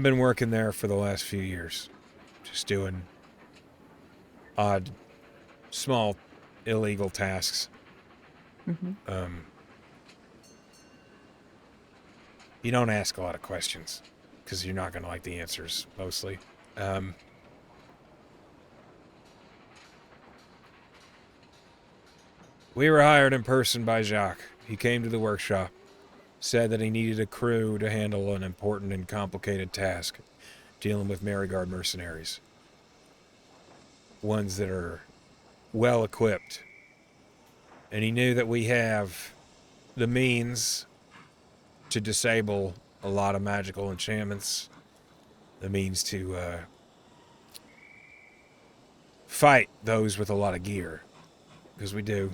been working there for the last few years. Just doing odd, small, illegal tasks. Hmm. Um, you don't ask a lot of questions because you're not going to like the answers, mostly. Um, we were hired in person by Jacques. He came to the workshop, said that he needed a crew to handle an important and complicated task, dealing with Marigard mercenaries. Ones that are well equipped. And he knew that we have the means to disable a lot of magical enchantments, the means to fight those with a lot of gear, because we do.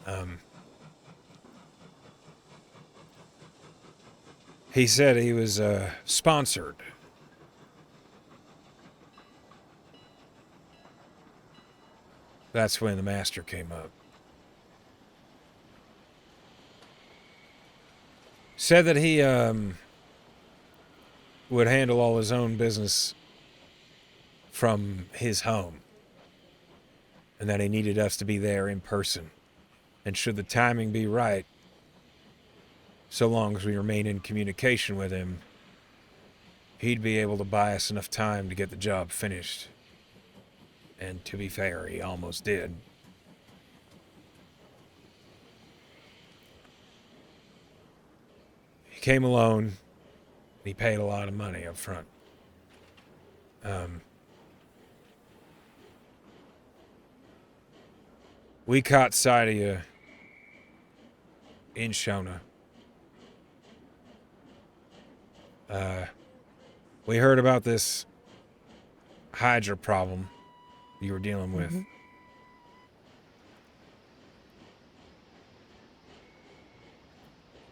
Um, he said he was sponsored. That's when the master came up. Said that he would handle all his own business from his home, and that he needed us to be there in person. And should the timing be right, so long as we remain in communication with him, he'd be able to buy us enough time to get the job finished. And to be fair, he almost did. He came alone, and he paid a lot of money up front. Um, we caught sight of you in Shona. We heard about this Hydra problem you were dealing with. Hmm.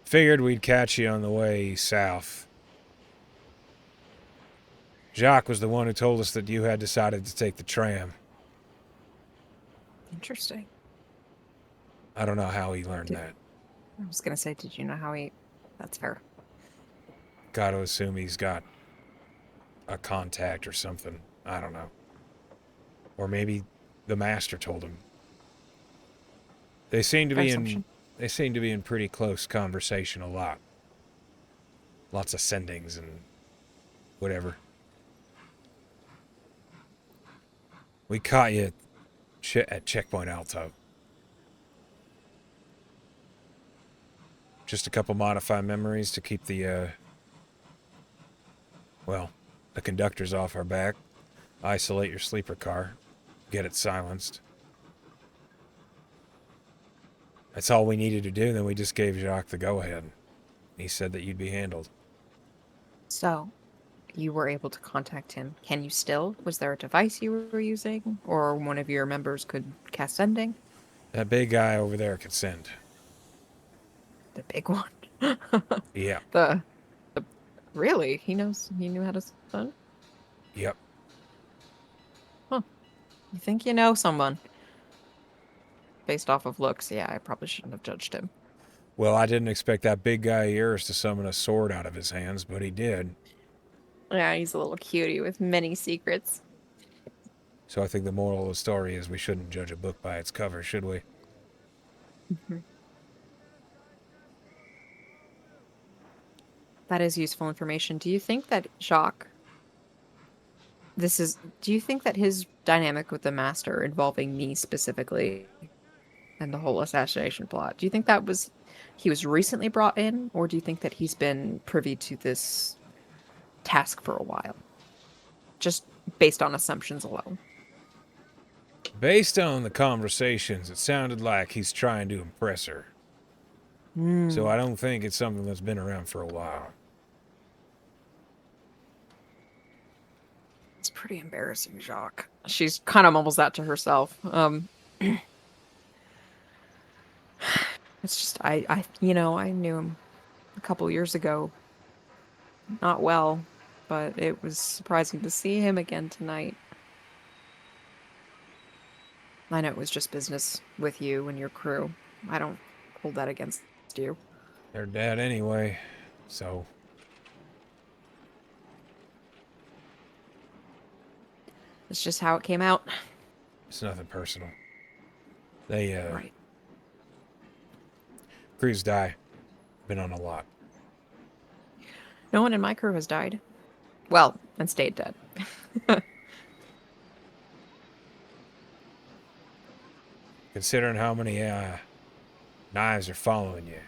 Figured we'd catch you on the way south. Jacques was the one who told us that you had decided to take the tram. Interesting. I don't know how he learned Did, that. I was gonna say, did you know how he? That's fair. Gotta assume he's got a contact or something. I don't know. Or maybe the master told him. They seem to Fair be assumption. in pretty close conversation a lot. Lots of sendings and whatever. We caught you at Checkpoint Alto. Just a couple modified memories to keep the conductors off our back. Isolate your sleeper car. Get it silenced. That's all we needed to do, then we just gave Jacques the go-ahead. He said that you'd be handled. So, you were able to contact him. Can you still? Was there a device you were using? Or one of your members could cast sending? That big guy over there can send. The big one. Yeah. the Really? He knew how to send? Yep. Huh. You think you know someone? Based off of looks, yeah, I probably shouldn't have judged him. Well, I didn't expect that big guy of yours to summon a sword out of his hands, but he did. Yeah, he's a little cutie with many secrets. So I think the moral of the story is we shouldn't judge a book by its cover, should we? Mm-hmm. That is useful information. Do you think that Jacques, do you think that his dynamic with the master involving me specifically and the whole assassination plot, do you think he was recently brought in, or do you think that he's been privy to this task for a while? Just based on assumptions alone. Based on the conversations, it sounded like he's trying to impress her. So I don't think it's something that's been around for a while. It's pretty embarrassing, Jacques. She's kind of mumbles that to herself. It's just I knew him a couple years ago. Not well, but it was surprising to see him again tonight. I know it was just business with you and your crew. I don't hold that against you. They're dead anyway, so... It's just how it came out. It's nothing personal. They, Right. Crews die. Been on a lot. No one in my crew has died. Well, and stayed dead. Considering how many, knives are following you, you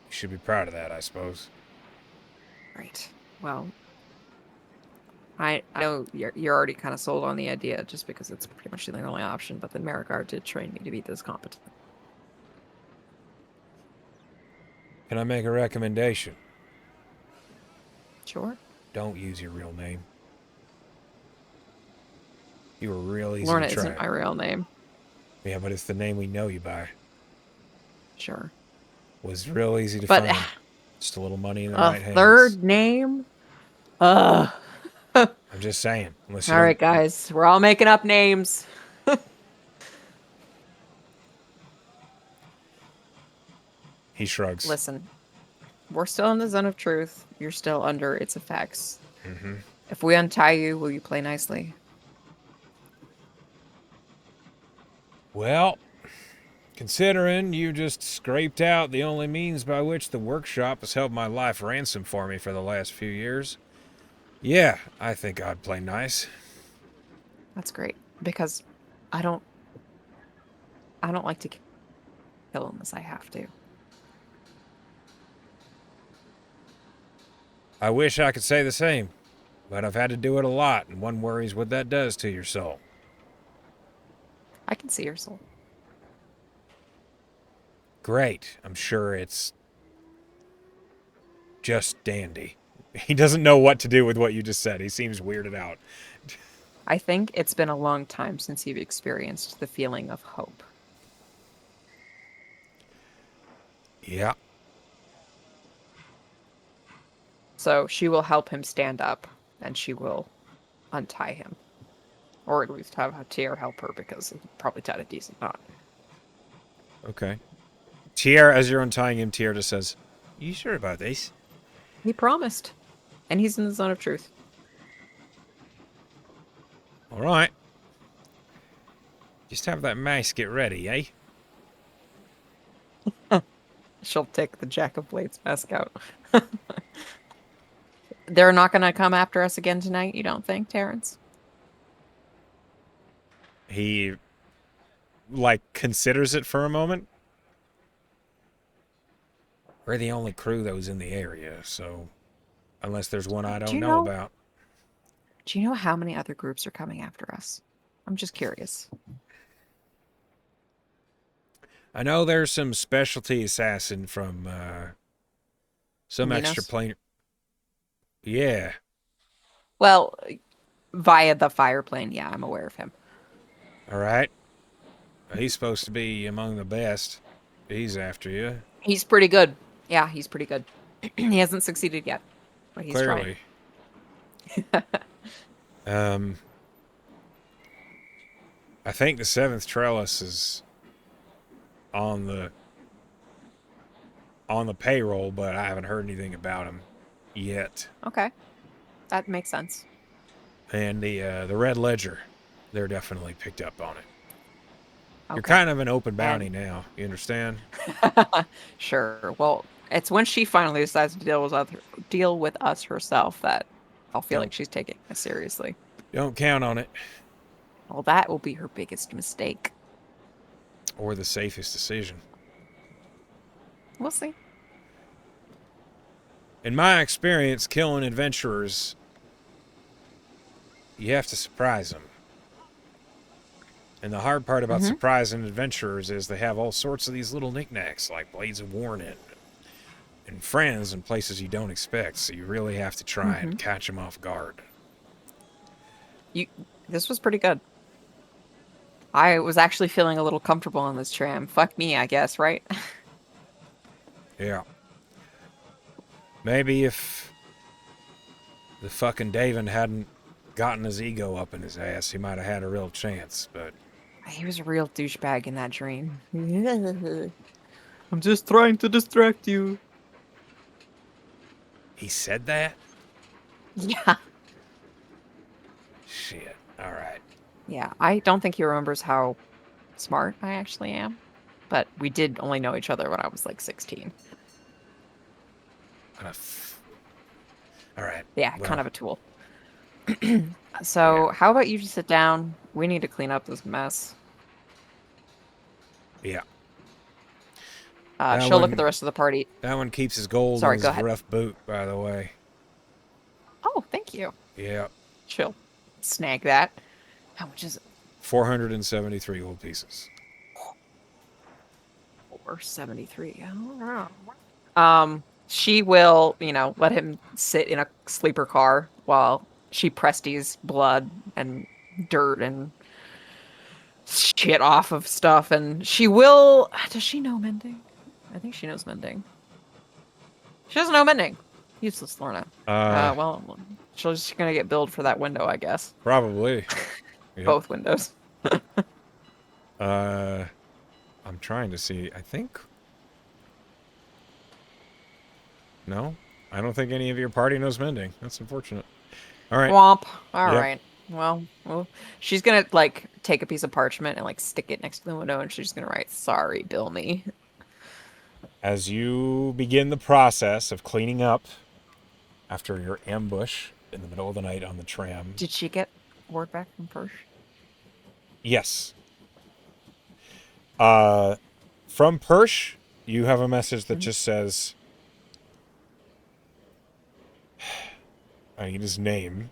should be proud of that, I suppose. Right. Well, I know you're already kind of sold on the idea just because it's pretty much the only option, but the Marikar did train me to be this competent. Can I make a recommendation? Sure. Don't use your real name. You were real easy Lorna to track. isn't my real name. Yeah, but it's the name we know you by. Sure. Was real easy to But find. Just a little money in the a right hands. third name? Ugh. I'm just saying. Unless you All right, guys. We're all making up names. He shrugs. Listen, we're still in the zone of truth. You're still under its effects. Mm-hmm. If we untie you, will you play nicely? Well, considering you just scraped out the only means by which the workshop has held my life ransom for me for the last few years, yeah, I think I'd play nice. That's great, because I don't like to kill unless I have to. I wish I could say the same, but I've had to do it a lot, and one worries what that does to your soul. I can see your soul. Great. I'm sure it's just dandy. He doesn't know what to do with what you just said. He seems weirded out. I think it's been a long time since you've experienced the feeling of hope. Yeah. So she will help him stand up, and she will untie him. Or at least have Tier help her, because he probably tied a decent knot. Okay. Tier, as you're untying him, Tier just says, "You sure about this?" He promised. And he's in the zone of truth. All right. Just have that mace get ready, eh? She'll take the Jack of Blades mask out. They're not going to come after us again tonight, you don't think, Terrence? He, like, considers it for a moment. We're the only crew that was in the area, so unless there's one I don't know about. Do you know how many other groups are coming after us? I'm just curious. I know there's some specialty assassin from some extra Minos? plane. Yeah. Well, via the fire plane, yeah, I'm aware of him. All right. He's supposed to be among the best. He's after you. He's pretty good. Yeah, he's pretty good. He hasn't succeeded yet, but he's Clearly. trying. I think the seventh trellis is on the payroll, but I haven't heard anything about him yet. Okay, that makes sense. And the Red Ledger, they're definitely picked up on it. Okay. You're kind of an open bounty now. You understand? Sure. Well, it's when she finally decides to deal with us herself that I'll feel like she's taking us seriously. Don't count on it. Well, that will be her biggest mistake. Or the safest decision. We'll see. In my experience, killing adventurers, you have to surprise them. And the hard part about surprising adventurers is they have all sorts of these little knickknacks, like Blades of Warning and friends in places you don't expect. So you really have to try and catch them off guard. This was pretty good. I was actually feeling a little comfortable on this tram. Fuck me, I guess, right? Yeah. Maybe if the fucking David hadn't gotten his ego up in his ass, he might have had a real chance, but... He was a real douchebag in that dream. I'm just trying to distract you. He said that? Yeah. Shit. All right. Yeah, I don't think he remembers how smart I actually am. But we did only know each other when I was like 16. All right. Yeah, well, kind of a tool. So, how about you just sit down? We need to clean up this mess. Yeah. She'll look at the rest of the party. That one keeps his gold Sorry, in go his ahead. rough boot, by the way. Oh, thank you. Yeah. She'll snag that. How much is it? 473 gold pieces. 473. She will, let him sit in a sleeper car while she presties blood and dirt and shit off of stuff. And she will. Does she know mending? I think she knows mending. She doesn't know mending. Useless, Lorna. Well, she's just gonna get billed for that window, I guess. Probably. Yep. Both windows. I'm trying to see. I think. No, I don't think any of your party knows mending. That's unfortunate. All right. Womp. All right. Well, she's gonna take a piece of parchment and stick it next to the window, and she's gonna write, "Sorry, bill me." As you begin the process of cleaning up after your ambush in the middle of the night on the tram. Did she get word back from Persh? Yes. From Persh, you have a message that just says, I need his name.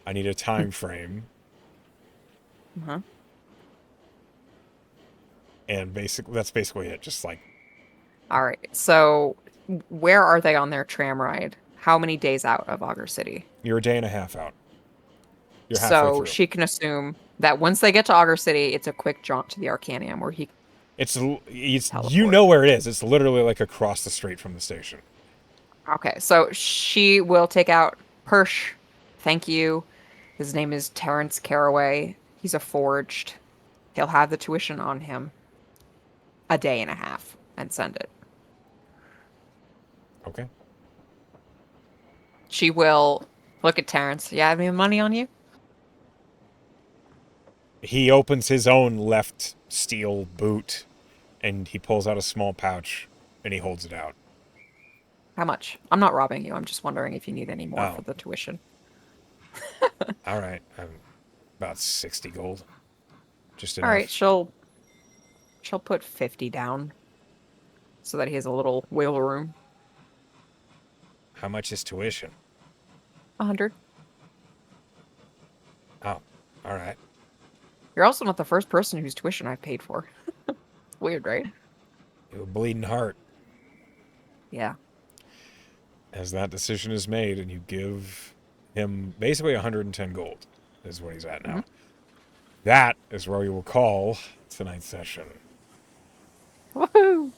I need a time frame. And that's basically it. Just All right. So, where are they on their tram ride? How many days out of Augur City? You're a day and a half out. You're halfway through. She can assume that once they get to Augur City, it's a quick jaunt to the Arcanium where he. It's you know where it is. It's literally across the street from the station. Okay, so she will take out Persh. Thank you. His name is Terrence Caraway. He's a forged. He'll have the tuition on him. A day and a half and send it. Okay. She will look at Terrence. You have any money on you? He opens his own left steel boot, and he pulls out a small pouch, and he holds it out. How much? I'm not robbing you. I'm just wondering if you need any more Oh. for the tuition. All right, about 60 gold. Just All enough. right, she'll put 50 down so that he has a little wiggle room. How much is tuition? 100. Oh, all right. You're also not the first person whose tuition I've paid for. Weird, right? You have a bleeding heart. Yeah. As that decision is made, and you give him basically 110 gold, is what he's at now. That is where we will call tonight's session. Woohoo!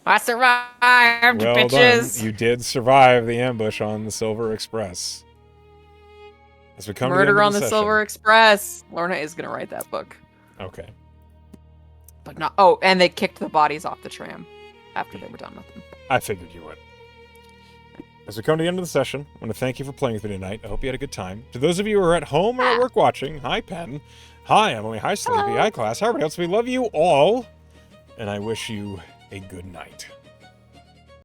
I survived, Well bitches! done. You did survive the ambush on the Silver Express. As we come to the end Murder of on the session. Silver Express. Lorna is gonna write that book. Okay. But not. Oh, and they kicked the bodies off the tram after they were done with them. I figured you would. As we come to the end of the session, I want to thank you for playing with me tonight. I hope you had a good time. To those of you who are at home or at work watching, hi, Penn. Hi, Emily. Hi, Sleepy. Hello. Hi, class. Hi, everybody else. We love you all. And I wish you a good night.